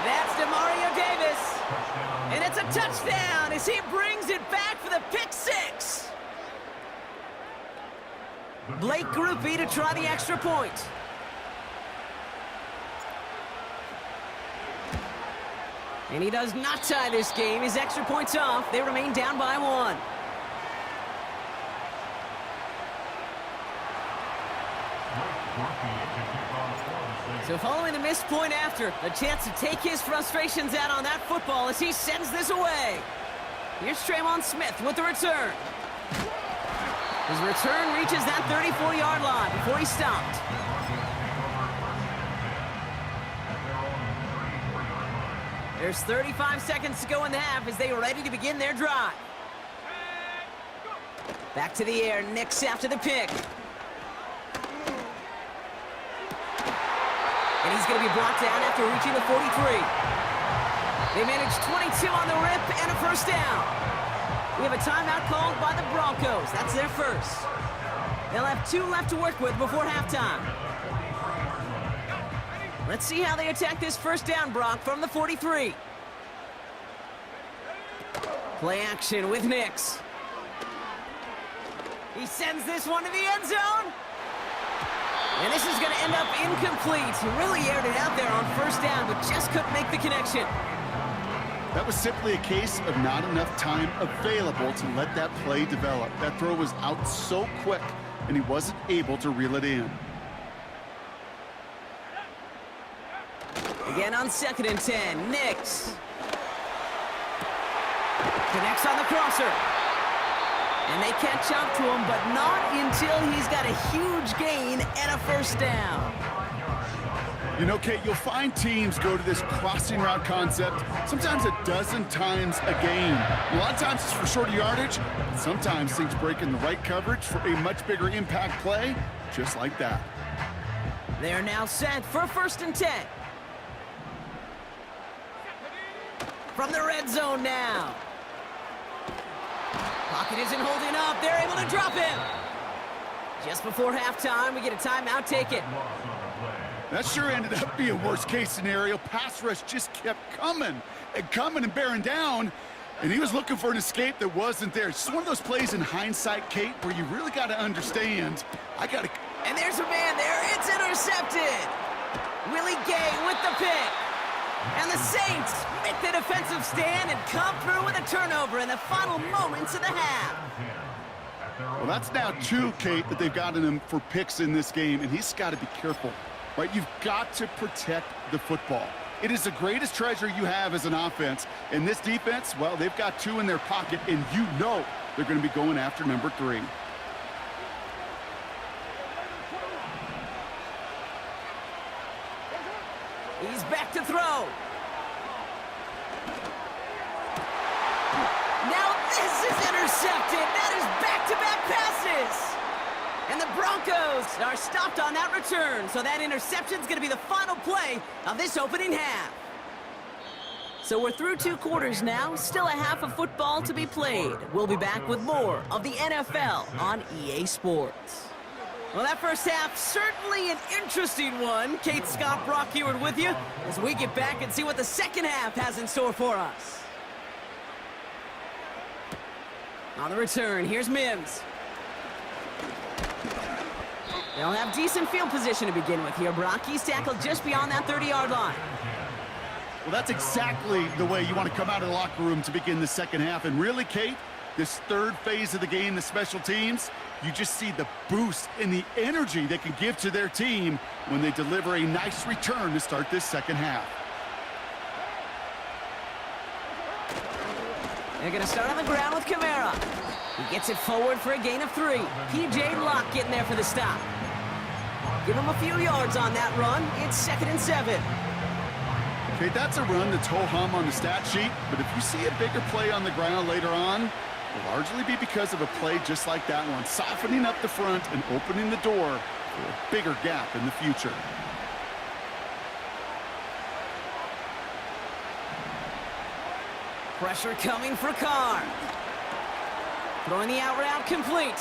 Speaker 4: That's DeMario Davis. And it's a touchdown as he brings it back for the pick 6. Blake Grupe to try the extra point. And he does not tie this game. His extra point's off. They remain down by 1. So following the missed point after, a chance to take his frustrations out on that football as he sends this away. Here's Traymon Smith with the return. His return reaches that 34-yard line before he stopped. There's 35 seconds to go in the half as they are ready to begin their drive. Back to the air, Nix after the pick. And he's going to be brought down after reaching the 43. They managed 22 on the rip and a 1st down. We have a timeout called by the Broncos. That's their first. They'll have 2 left to work with before halftime. Let's see how they attack this 1st down, Brock, from the 43. Play action with Nix. He sends this one to the end zone. And this is going to end up incomplete. He really aired it out there on 1st down, but just couldn't make the connection.
Speaker 5: That was simply a case of not enough time available to let that play develop. That throw was out so quick, and he wasn't able to reel it in.
Speaker 4: Again on 2nd and 10, Nix. Connects on the crosser. And they catch up to him, but not until he's got a huge gain and a 1st down.
Speaker 5: You know, Kate, you'll find teams go to this crossing route concept sometimes a dozen times a game. A lot of times it's for shorter yardage, but sometimes things break in the right coverage for a much bigger impact play, just like that.
Speaker 4: They're now set for 1st and 10. From the red zone now. Pocket isn't holding up. They're able to drop him. Just before halftime, we get a timeout taken.
Speaker 5: That sure ended up being worst case scenario. Pass rush just kept coming and bearing down. And he was looking for an escape that wasn't there. It's just one of those plays in hindsight, Kate, where you really got to understand.
Speaker 4: And there's a man there. It's intercepted. Willie Gay with the pick. And the Saints make the defensive stand and come through with a turnover in the final moments of the half.
Speaker 5: Well, that's now 2, Kate, that they've gotten him for picks in this game, and he's got to be careful, right? You've got to protect the football. It is the greatest treasure you have as an offense. And this defense, well, they've got 2 in their pocket, and you know they're going to be going after number 3.
Speaker 4: He's back to throw. Now this is intercepted. That is back-to-back passes. And the Broncos are stopped on that return, so that interception's going to be the final play of this opening half. So we're through 2 quarters now, still a half of football to be played. We'll be back with more of the NFL on EA Sports. Well, that first half, certainly an interesting one. Kate, Scott, Brock Heward with you as we get back and see what the second half has in store for us. On the return, here's Mims. They'll have decent field position to begin with here, Brock. He's tackled just beyond that 30-yard line.
Speaker 5: Well, that's exactly the way you want to come out of the locker room to begin the second half. And really, Kate, this third phase of the game, the special teams, you just see the boost and the energy they can give to their team when they deliver a nice return to start this second half.
Speaker 4: They're going to start on the ground with Kamara. He gets it forward for a gain of 3. P.J. Locke getting there for the stop. Give him a few yards on that run. It's 2nd and 7.
Speaker 5: Okay, that's a run that's ho-hum on the stat sheet, but if you see a bigger play on the ground later on, it'll largely be because of a play just like that one, softening up the front and opening the door for a bigger gap in the future.
Speaker 4: Pressure coming for Carr. Throwing the out route complete.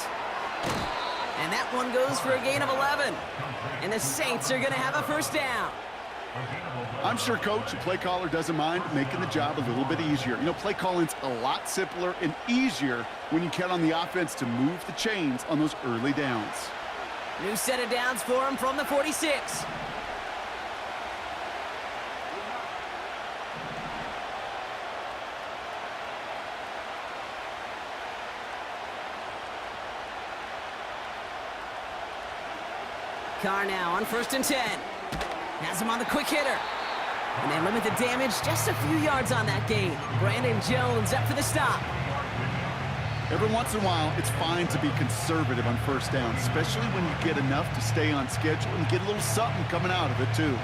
Speaker 4: And that one goes for a gain of 11. And the Saints are going to have a first down.
Speaker 5: I'm sure, Coach, the play caller doesn't mind making the job a little bit easier. You know, play calling's a lot simpler and easier when you count on the offense to move the chains on those early downs.
Speaker 4: New set of downs for him from the 46. Carr now on 1st and 10. Has him on the quick hitter. And they limit the damage just a few yards on that gain. Brandon Jones up for the stop.
Speaker 5: Every once in a while, it's fine to be conservative on first down, especially when you get enough to stay on schedule and get a little something coming out of it, too.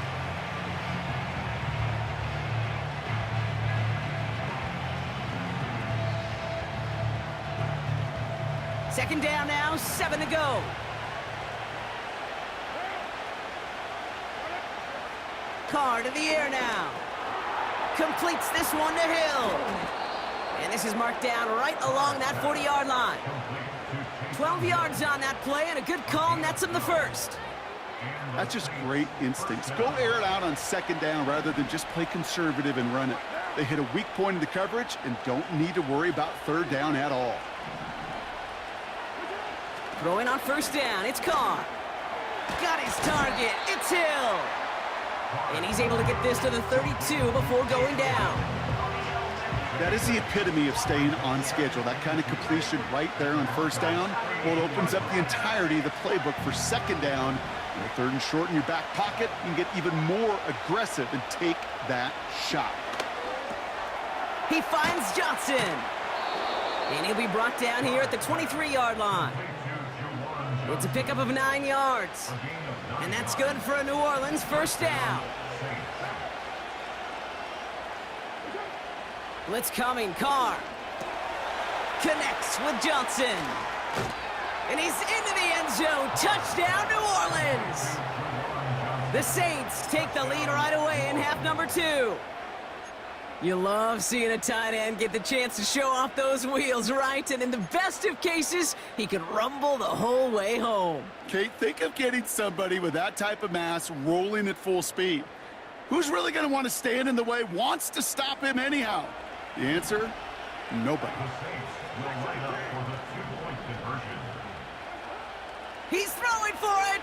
Speaker 4: Second down now, 7 to go. Carr to the air now. Completes this one to Hill. And this is marked down right along that 40-yard line. 12 yards on that play, and a good call nets him the first.
Speaker 5: That's just great instincts. Go air it out on second down rather than just play conservative and run it. They hit a weak point in the coverage and don't need to worry about third down at all.
Speaker 4: Throwing on first down, it's Carr. Got his target, it's Hill. And he's able to get this to the 32 before going down.
Speaker 5: That is the epitome of staying on schedule. That kind of completion right there on first down. Well, it opens up the entirety of the playbook for second down. And 3rd and short in your back pocket, you can get even more aggressive and take that shot.
Speaker 4: He finds Johnson. And he'll be brought down here at the 23-yard line. It's a pickup of 9 yards. And that's good for a New Orleans first down. Blitz coming, Carr. Connects with Johnson. And he's into the end zone. Touchdown, New Orleans. The Saints take the lead right away in half number 2. You love seeing a tight end get the chance to show off those wheels, right? And in the best of cases, he can rumble the whole way home.
Speaker 5: Kate, think of getting somebody with that type of mass rolling at full speed. Who's really going to want to stand in the way, wants to stop him anyhow? The answer, nobody.
Speaker 4: He's throwing for it!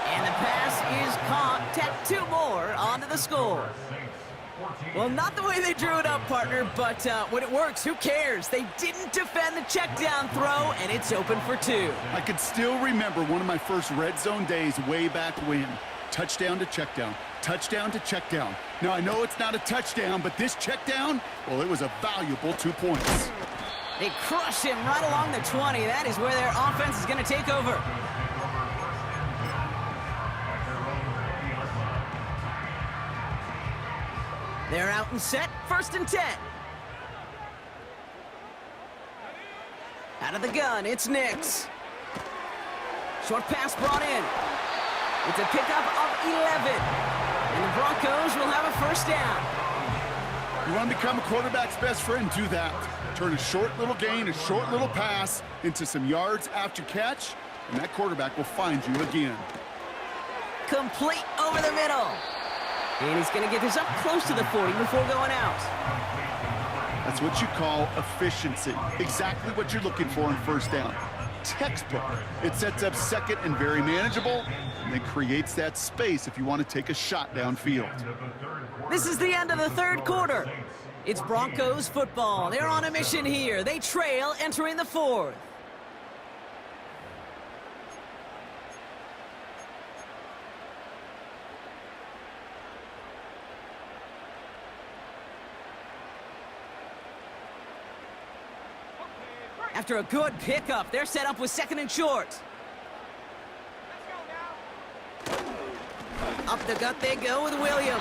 Speaker 4: And the pass is caught. Tack 2 more onto the score. Well, not the way they drew it up, partner, but when it works, who cares? They didn't defend the check down throw, and it's open for 2.
Speaker 5: I can still remember one of my first red zone days way back when. Touchdown to check down, touchdown to check down. Now, I know it's not a touchdown, but this check down, well, it was a valuable 2 points.
Speaker 4: They crush him right along the 20. That is where their offense is going to take over. They're out and set, 1st and 10. Out of the gun, it's Nix. Short pass brought in. It's a pickup of 11. And the Broncos will have a 1st down.
Speaker 5: You want to become a quarterback's best friend? Do that. Turn a short little gain, a short little pass into some yards after catch, and that quarterback will find you again.
Speaker 4: Complete over the middle. And he's going to get this up close to the 40 before going out.
Speaker 5: That's what you call efficiency. Exactly what you're looking for in 1st down. Textbook. It sets up 2nd and very manageable, and then creates that space if you want to take a shot downfield.
Speaker 4: This is the end of the 3rd quarter. It's Broncos football. They're on a mission here. They trail entering the 4th. After a good pickup, they're set up with 2nd and short. Up the gut they go with Williams.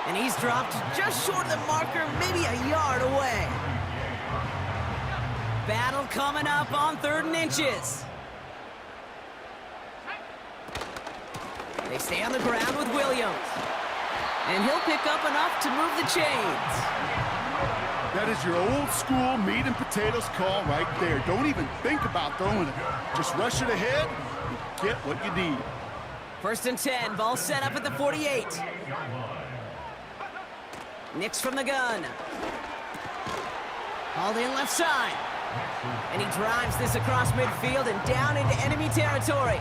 Speaker 4: And he's dropped just short of the marker, maybe a yard away. Battle coming up on 3rd and inches. They stay on the ground with Williams. And he'll pick up enough to move the chains.
Speaker 5: That is your old school meat and potatoes call right there. Don't even think about throwing it. Just rush it ahead and get what you need.
Speaker 4: 1st and 10, ball set up at the 48. Nix from the gun. Hauled in left side. And he drives this across midfield and down into enemy territory.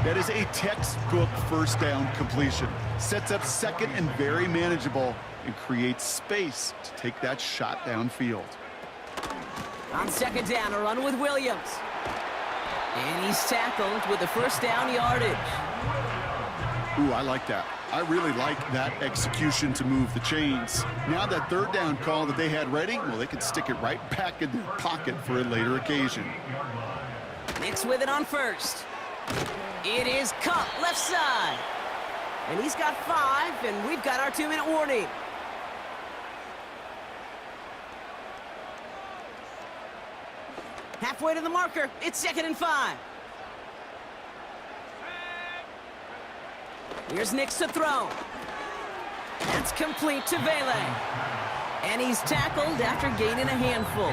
Speaker 5: That is a textbook 1st down completion. Sets up 2nd and very manageable, and creates space to take that shot downfield.
Speaker 4: On 2nd down, a run with Williams. And he's tackled with the 1st down yardage.
Speaker 5: Ooh, I like that. I really like that execution to move the chains. Now that 3rd down call that they had ready, well, they can stick it right back in their pocket for a later occasion.
Speaker 4: Nix with it on 1st. It is Cup, left side. And he's got 5, and we've got our 2-minute warning. Halfway to the marker, it's 2nd and 5. Here's Nix to throw. That's complete to Vele. And he's tackled after gaining a handful.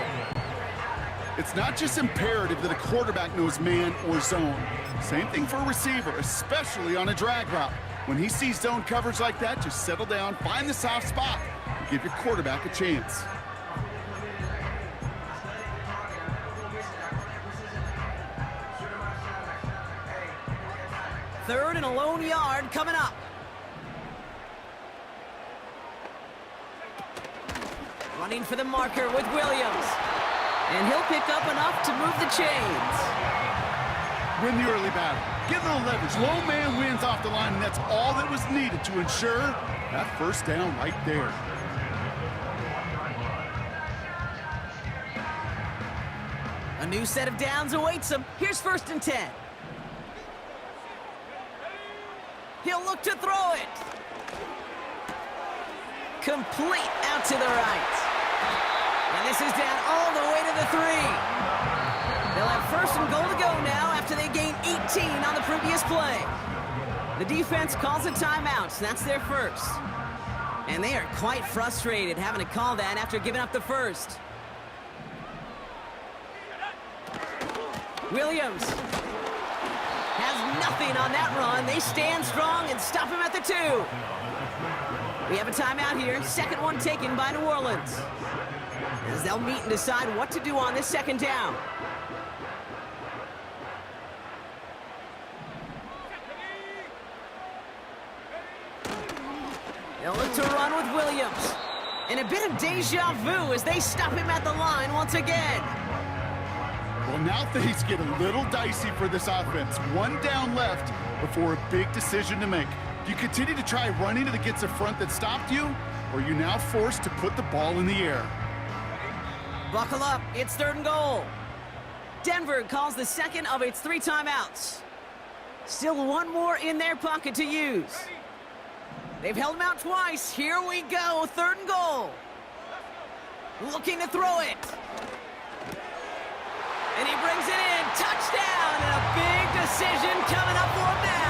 Speaker 5: It's not just imperative that a quarterback knows man or zone. Same thing for a receiver, especially on a drag route. When he sees zone coverage like that, just settle down, find the soft spot, and give your quarterback a chance.
Speaker 4: Third and a lone yard coming up. Running for the marker with Williams. And he'll pick up enough to move the chains.
Speaker 5: Win the early battle. Get a little leverage. Low man wins off the line, and that's all that was needed to ensure that 1st down right there.
Speaker 4: A new set of downs awaits him. Here's 1st and 10. He'll look to throw it. Complete out to the right. And this is down all the way to the 3. They'll have 1st and goal to go now after they gained 18 on the previous play. The defense calls a timeout. That's their 1st. And they are quite frustrated having to call that after giving up the first. Williams has nothing on that run. They stand strong and stop him at the 2. We have a timeout here. Second one taken by New Orleans, as they'll meet and decide what to do on this second down. They'll look to run with Williams. And a bit of deja vu as they stop him at the line once again.
Speaker 5: Well, now things get a little dicey for this offense. One down left before a big decision to make. Do you continue to try running it against a front that stopped you, or are you now forced to put the ball in the air?
Speaker 4: Buckle up, it's 3rd and goal. Denver calls the second of its 3 timeouts. Still one more in their pocket to use. They've held him out twice. Here we go, 3rd and goal. Looking to throw it. And he brings it in. Touchdown, and a big decision coming up for him now.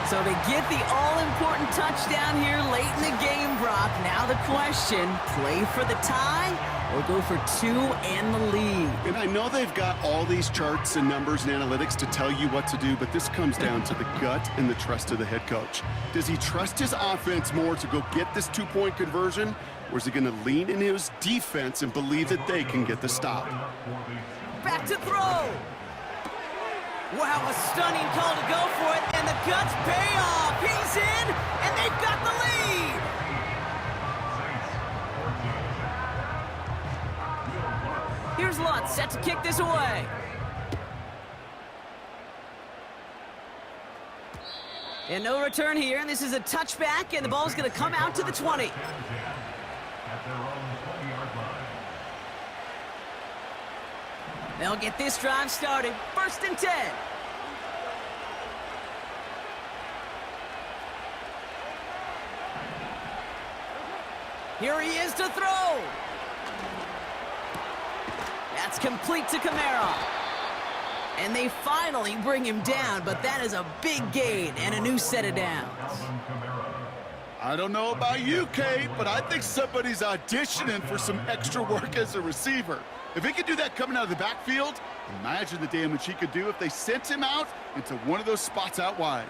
Speaker 4: So they get the all-important touchdown here late in the game, Brock. Now the question, play for the tie or go for 2 and the lead?
Speaker 5: And I know they've got all these charts and numbers and analytics to tell you what to do, but this comes down to the gut and the trust of the head coach. Does he trust his offense more to go get this 2-point conversion, or is he going to lean in his defense and believe that they can get the stop?
Speaker 4: Back to throw. Wow, a stunning call to go for it, and the guts pay off. He's in, and they've got the lead. Here's Lutz set to kick this away. And no return here, and this is a touchback, and the ball's going to come out to the 20. They'll get this drive started. 1st and 10. Here he is to throw. That's complete to Kamara. And they finally bring him down, but that is a big gain and a new set of downs.
Speaker 5: I don't know about you, Kate, but I think somebody's auditioning for some extra work as a receiver. If he could do that coming out of the backfield, imagine the damage he could do if they sent him out into one of those spots out wide.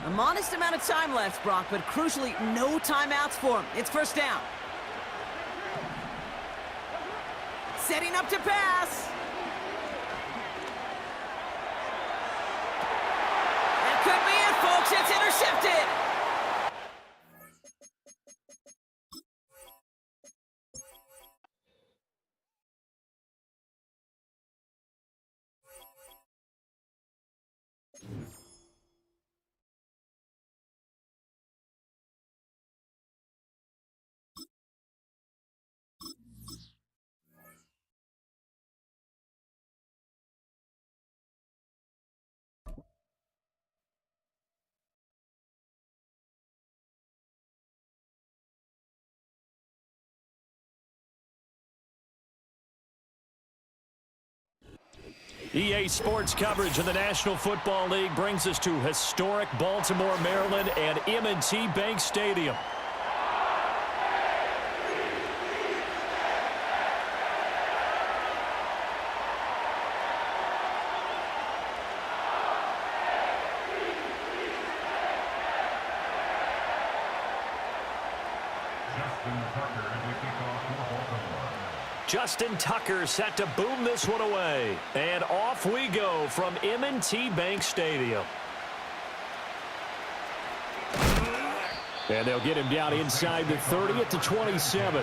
Speaker 4: A modest amount of time left, Brock, but crucially, no timeouts for him. It's 1st down. Setting up to pass. That could be it, folks. It's intercepted.
Speaker 6: EA Sports coverage of the National Football League brings us to historic Baltimore, Maryland, and M&T Bank Stadium. Justin Tucker set to boom this one away. And off we go from M&T Bank Stadium. And they'll get him down inside the 30 at the 27.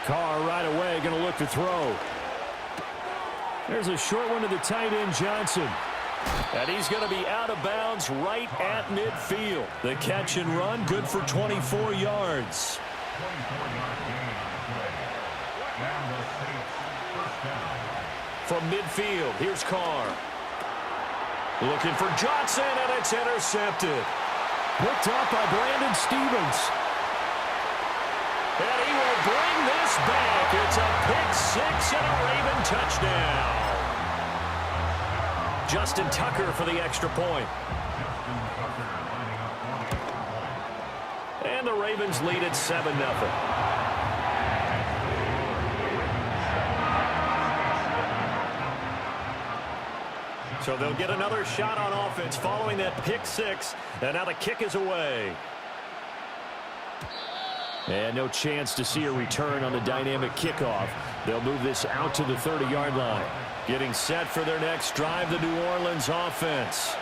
Speaker 6: Carr right away going to look to throw. There's a short one to the tight end, Johnson. And he's going to be out of bounds right at midfield. The catch and run, good for 24 yards. From midfield, here's Carr. Looking for Johnson, and it's intercepted. Picked up by Brandon Stevens. And he will bring this back. It's a pick six and a Raven touchdown. Justin Tucker for the extra point. And the Ravens lead at 7-0. So they'll get another shot on offense following that pick six. And now the kick is away. And no chance to see a return on the dynamic kickoff. They'll move this out to the 30-yard line. Getting set for their next drive, the New Orleans offense.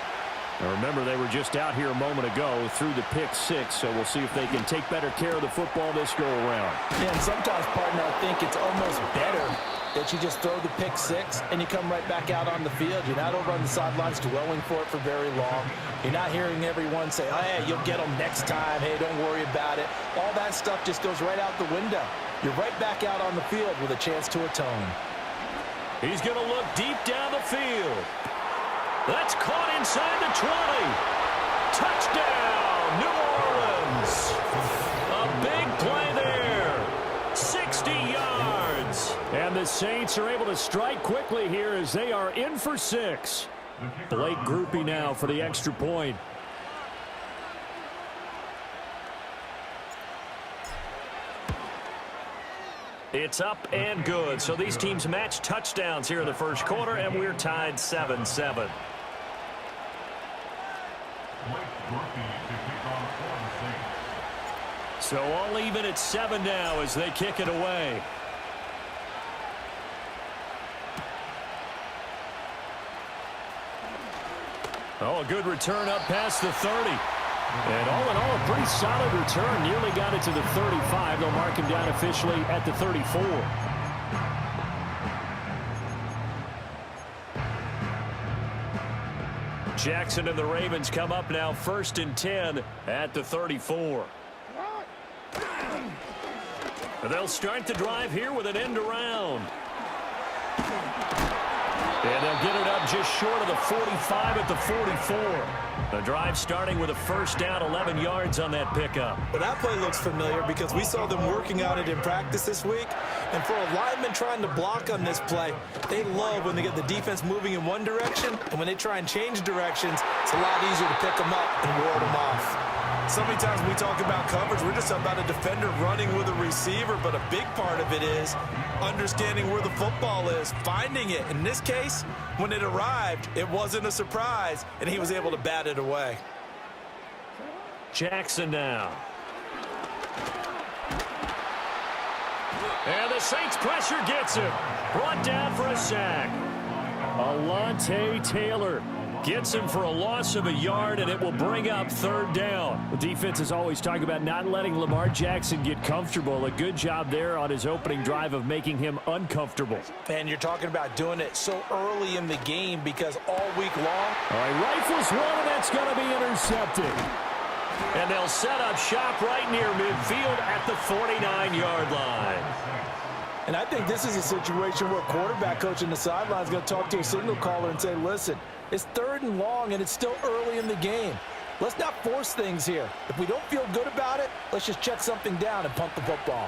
Speaker 6: Now remember, they were just out here a moment ago through the pick six, so we'll see if they can take better care of the football this go-around.
Speaker 7: Yeah, and sometimes, partner, I think it's almost better that you just throw the pick six and you come right back out on the field. You're not over on the sidelines dwelling for it for very long. You're not hearing everyone say, oh, hey, you'll get them next time. Hey, don't worry about it. All that stuff just goes right out the window. You're right back out on the field with a chance to atone.
Speaker 6: He's going to look deep down the field. That's caught inside the 20. Touchdown, New Orleans. A big play there. 60 yards. And the Saints are able to strike quickly here as they are in for 6. Blake Groupie now for the extra point. It's up and good. So these teams match touchdowns here in the first quarter, and we're tied 7-7. So all even at 7 now as they kick it away. Oh, a good return up past the 30. And all in all, a pretty solid return. Nearly got it to the 35. They'll mark him down officially at the 34. Jackson and the Ravens come up now 1st and 10 at the 34. And they'll start the drive here with an end around. And they'll get it up just short of the 45 at the 44. The drive starting with a first down, 11 yards on that pickup.
Speaker 7: Well, that play looks familiar because we saw them working on it in practice this week. And for a lineman trying to block on this play, they love when they get the defense moving in one direction. And when they try and change directions, it's a lot easier to pick them up and ward them off. So many times we talk about coverage, we're just about a defender running with a receiver, but a big part of it is understanding where the football is, finding it. In this case, when it arrived, it wasn't a surprise, and he was able to bat it away.
Speaker 6: Jackson now. And the Saints pressure gets him. Brought down for a sack. Alontae Taylor gets him for a loss of a yard, and it will bring up 3rd down. The defense is always talking about not letting Lamar Jackson get comfortable. A good job there on his opening drive of making him uncomfortable.
Speaker 7: And you're talking about doing it so early in the game because all week long.
Speaker 6: All right, rifles one, and that's going to be intercepted. And they'll set up shop right near midfield at the 49-yard line.
Speaker 7: And I think this is a situation where quarterback coach in the sideline is going to talk to a signal caller and say, listen, it's 3rd and long, and it's still early in the game. Let's not force things here. If we don't feel good about it, let's just check something down and punt the football.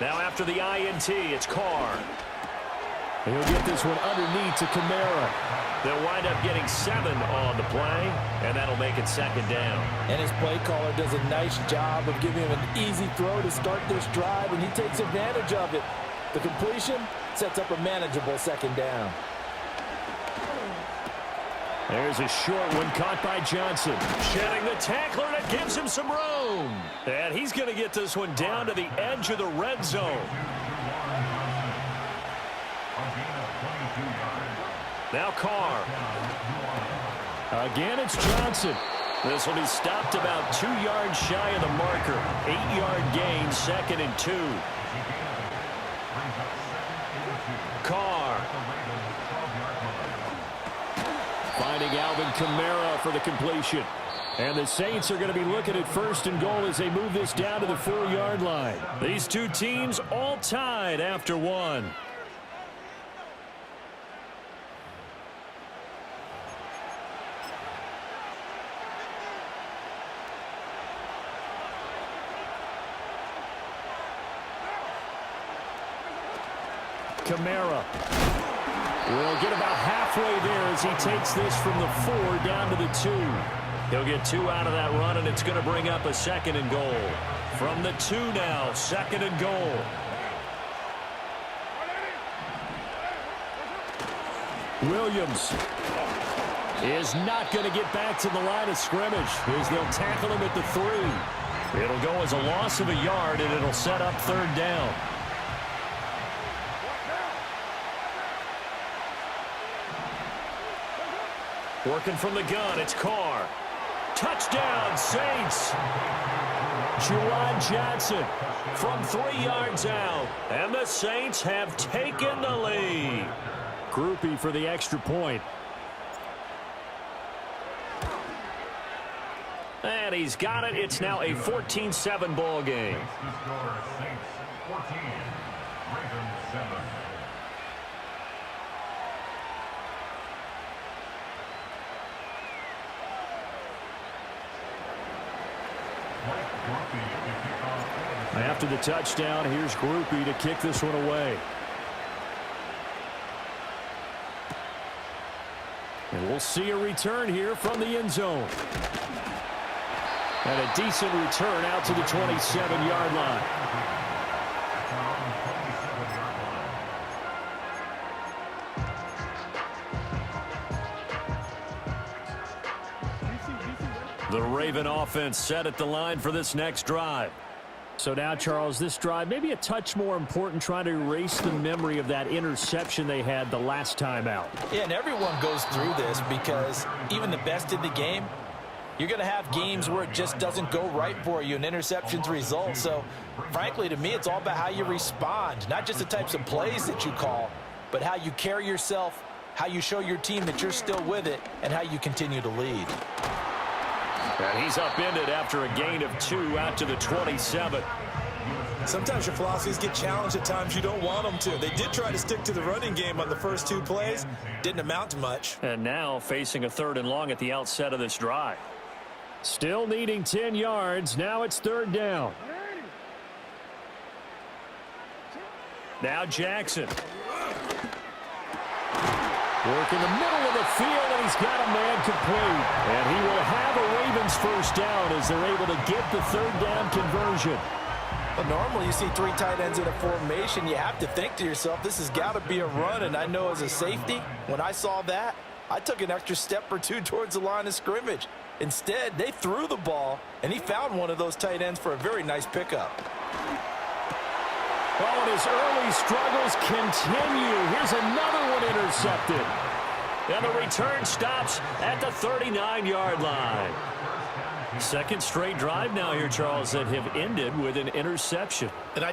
Speaker 6: Now after the INT, it's Carr. He'll get this one underneath to Kamara. They'll wind up getting 7 on the play, and that'll make it 2nd down.
Speaker 7: And his play caller does a nice job of giving him an easy throw to start this drive, and he takes advantage of it. The completion sets up a manageable 2nd down.
Speaker 6: There's a short one caught by Johnson. Shedding the tackler, and it gives him some room. And he's going to get this one down to the edge of the red zone. Now Carr. Again, it's Johnson. This will be stopped about 2 yards shy of the marker. 8-yard gain, 2nd and 2. Carr. Finding Alvin Kamara for the completion. And the Saints are going to be looking at 1st and goal as they move this down to the 4-yard line. These two teams all tied after 1. Kamara. Will get about halfway there as he takes this from the 4 down to the 2. He'll get 2 out of that run, and it's going to bring up a 2nd and goal. From the 2 now, 2nd and goal. Williams is not going to get back to the line of scrimmage as they'll tackle him at the 3. It'll go as a loss of a yard, and it'll set up 3rd down. Working from the gun, it's Carr. Touchdown, Saints. Juwan Johnson from 3 yards out. And the Saints have taken the lead. Groupie for the extra point. And he's got it. It's now a 14-7 ball game. After the touchdown, here's Groupie to kick this one away. And we'll see a return here from the end zone. And a decent return out to the 27-yard line. The Raven offense set at the line for this next drive. So now, Charles, this drive maybe a touch more important, trying to erase the memory of that interception they had the last time out.
Speaker 7: Yeah, and everyone goes through this because even the best in the game, you're going to have games where it just doesn't go right for you and interceptions result. So, frankly, to me, it's all about how you respond, not just the types of plays that you call, but how you carry yourself, how you show your team that you're still with it, and how you continue to lead.
Speaker 6: And he's upended after a gain of 2 out to the 27.
Speaker 7: Sometimes your philosophies get challenged at times you don't want them to. They did try to stick to the running game on the first 2 plays. Didn't amount to much.
Speaker 6: And now facing a 3rd and long at the outset of this drive. Still needing 10 yards. Now it's 3rd down. Now Jackson. Work in the middle of the field, and he's got a man complete. And he will have a Ravens first down as they're able to get the 3rd down conversion.
Speaker 7: But normally you see 3 tight ends in a formation. You have to think to yourself, this has got to be a run. And I know as a safety, when I saw that, I took an extra step or 2 towards the line of scrimmage. Instead, they threw the ball, and he found one of those tight ends for a very nice pickup.
Speaker 6: Oh, and his early struggles continue. Here's another one intercepted. And the return stops at the 39-yard line. 2nd straight drive now here, Charles, that have ended with an interception.
Speaker 7: And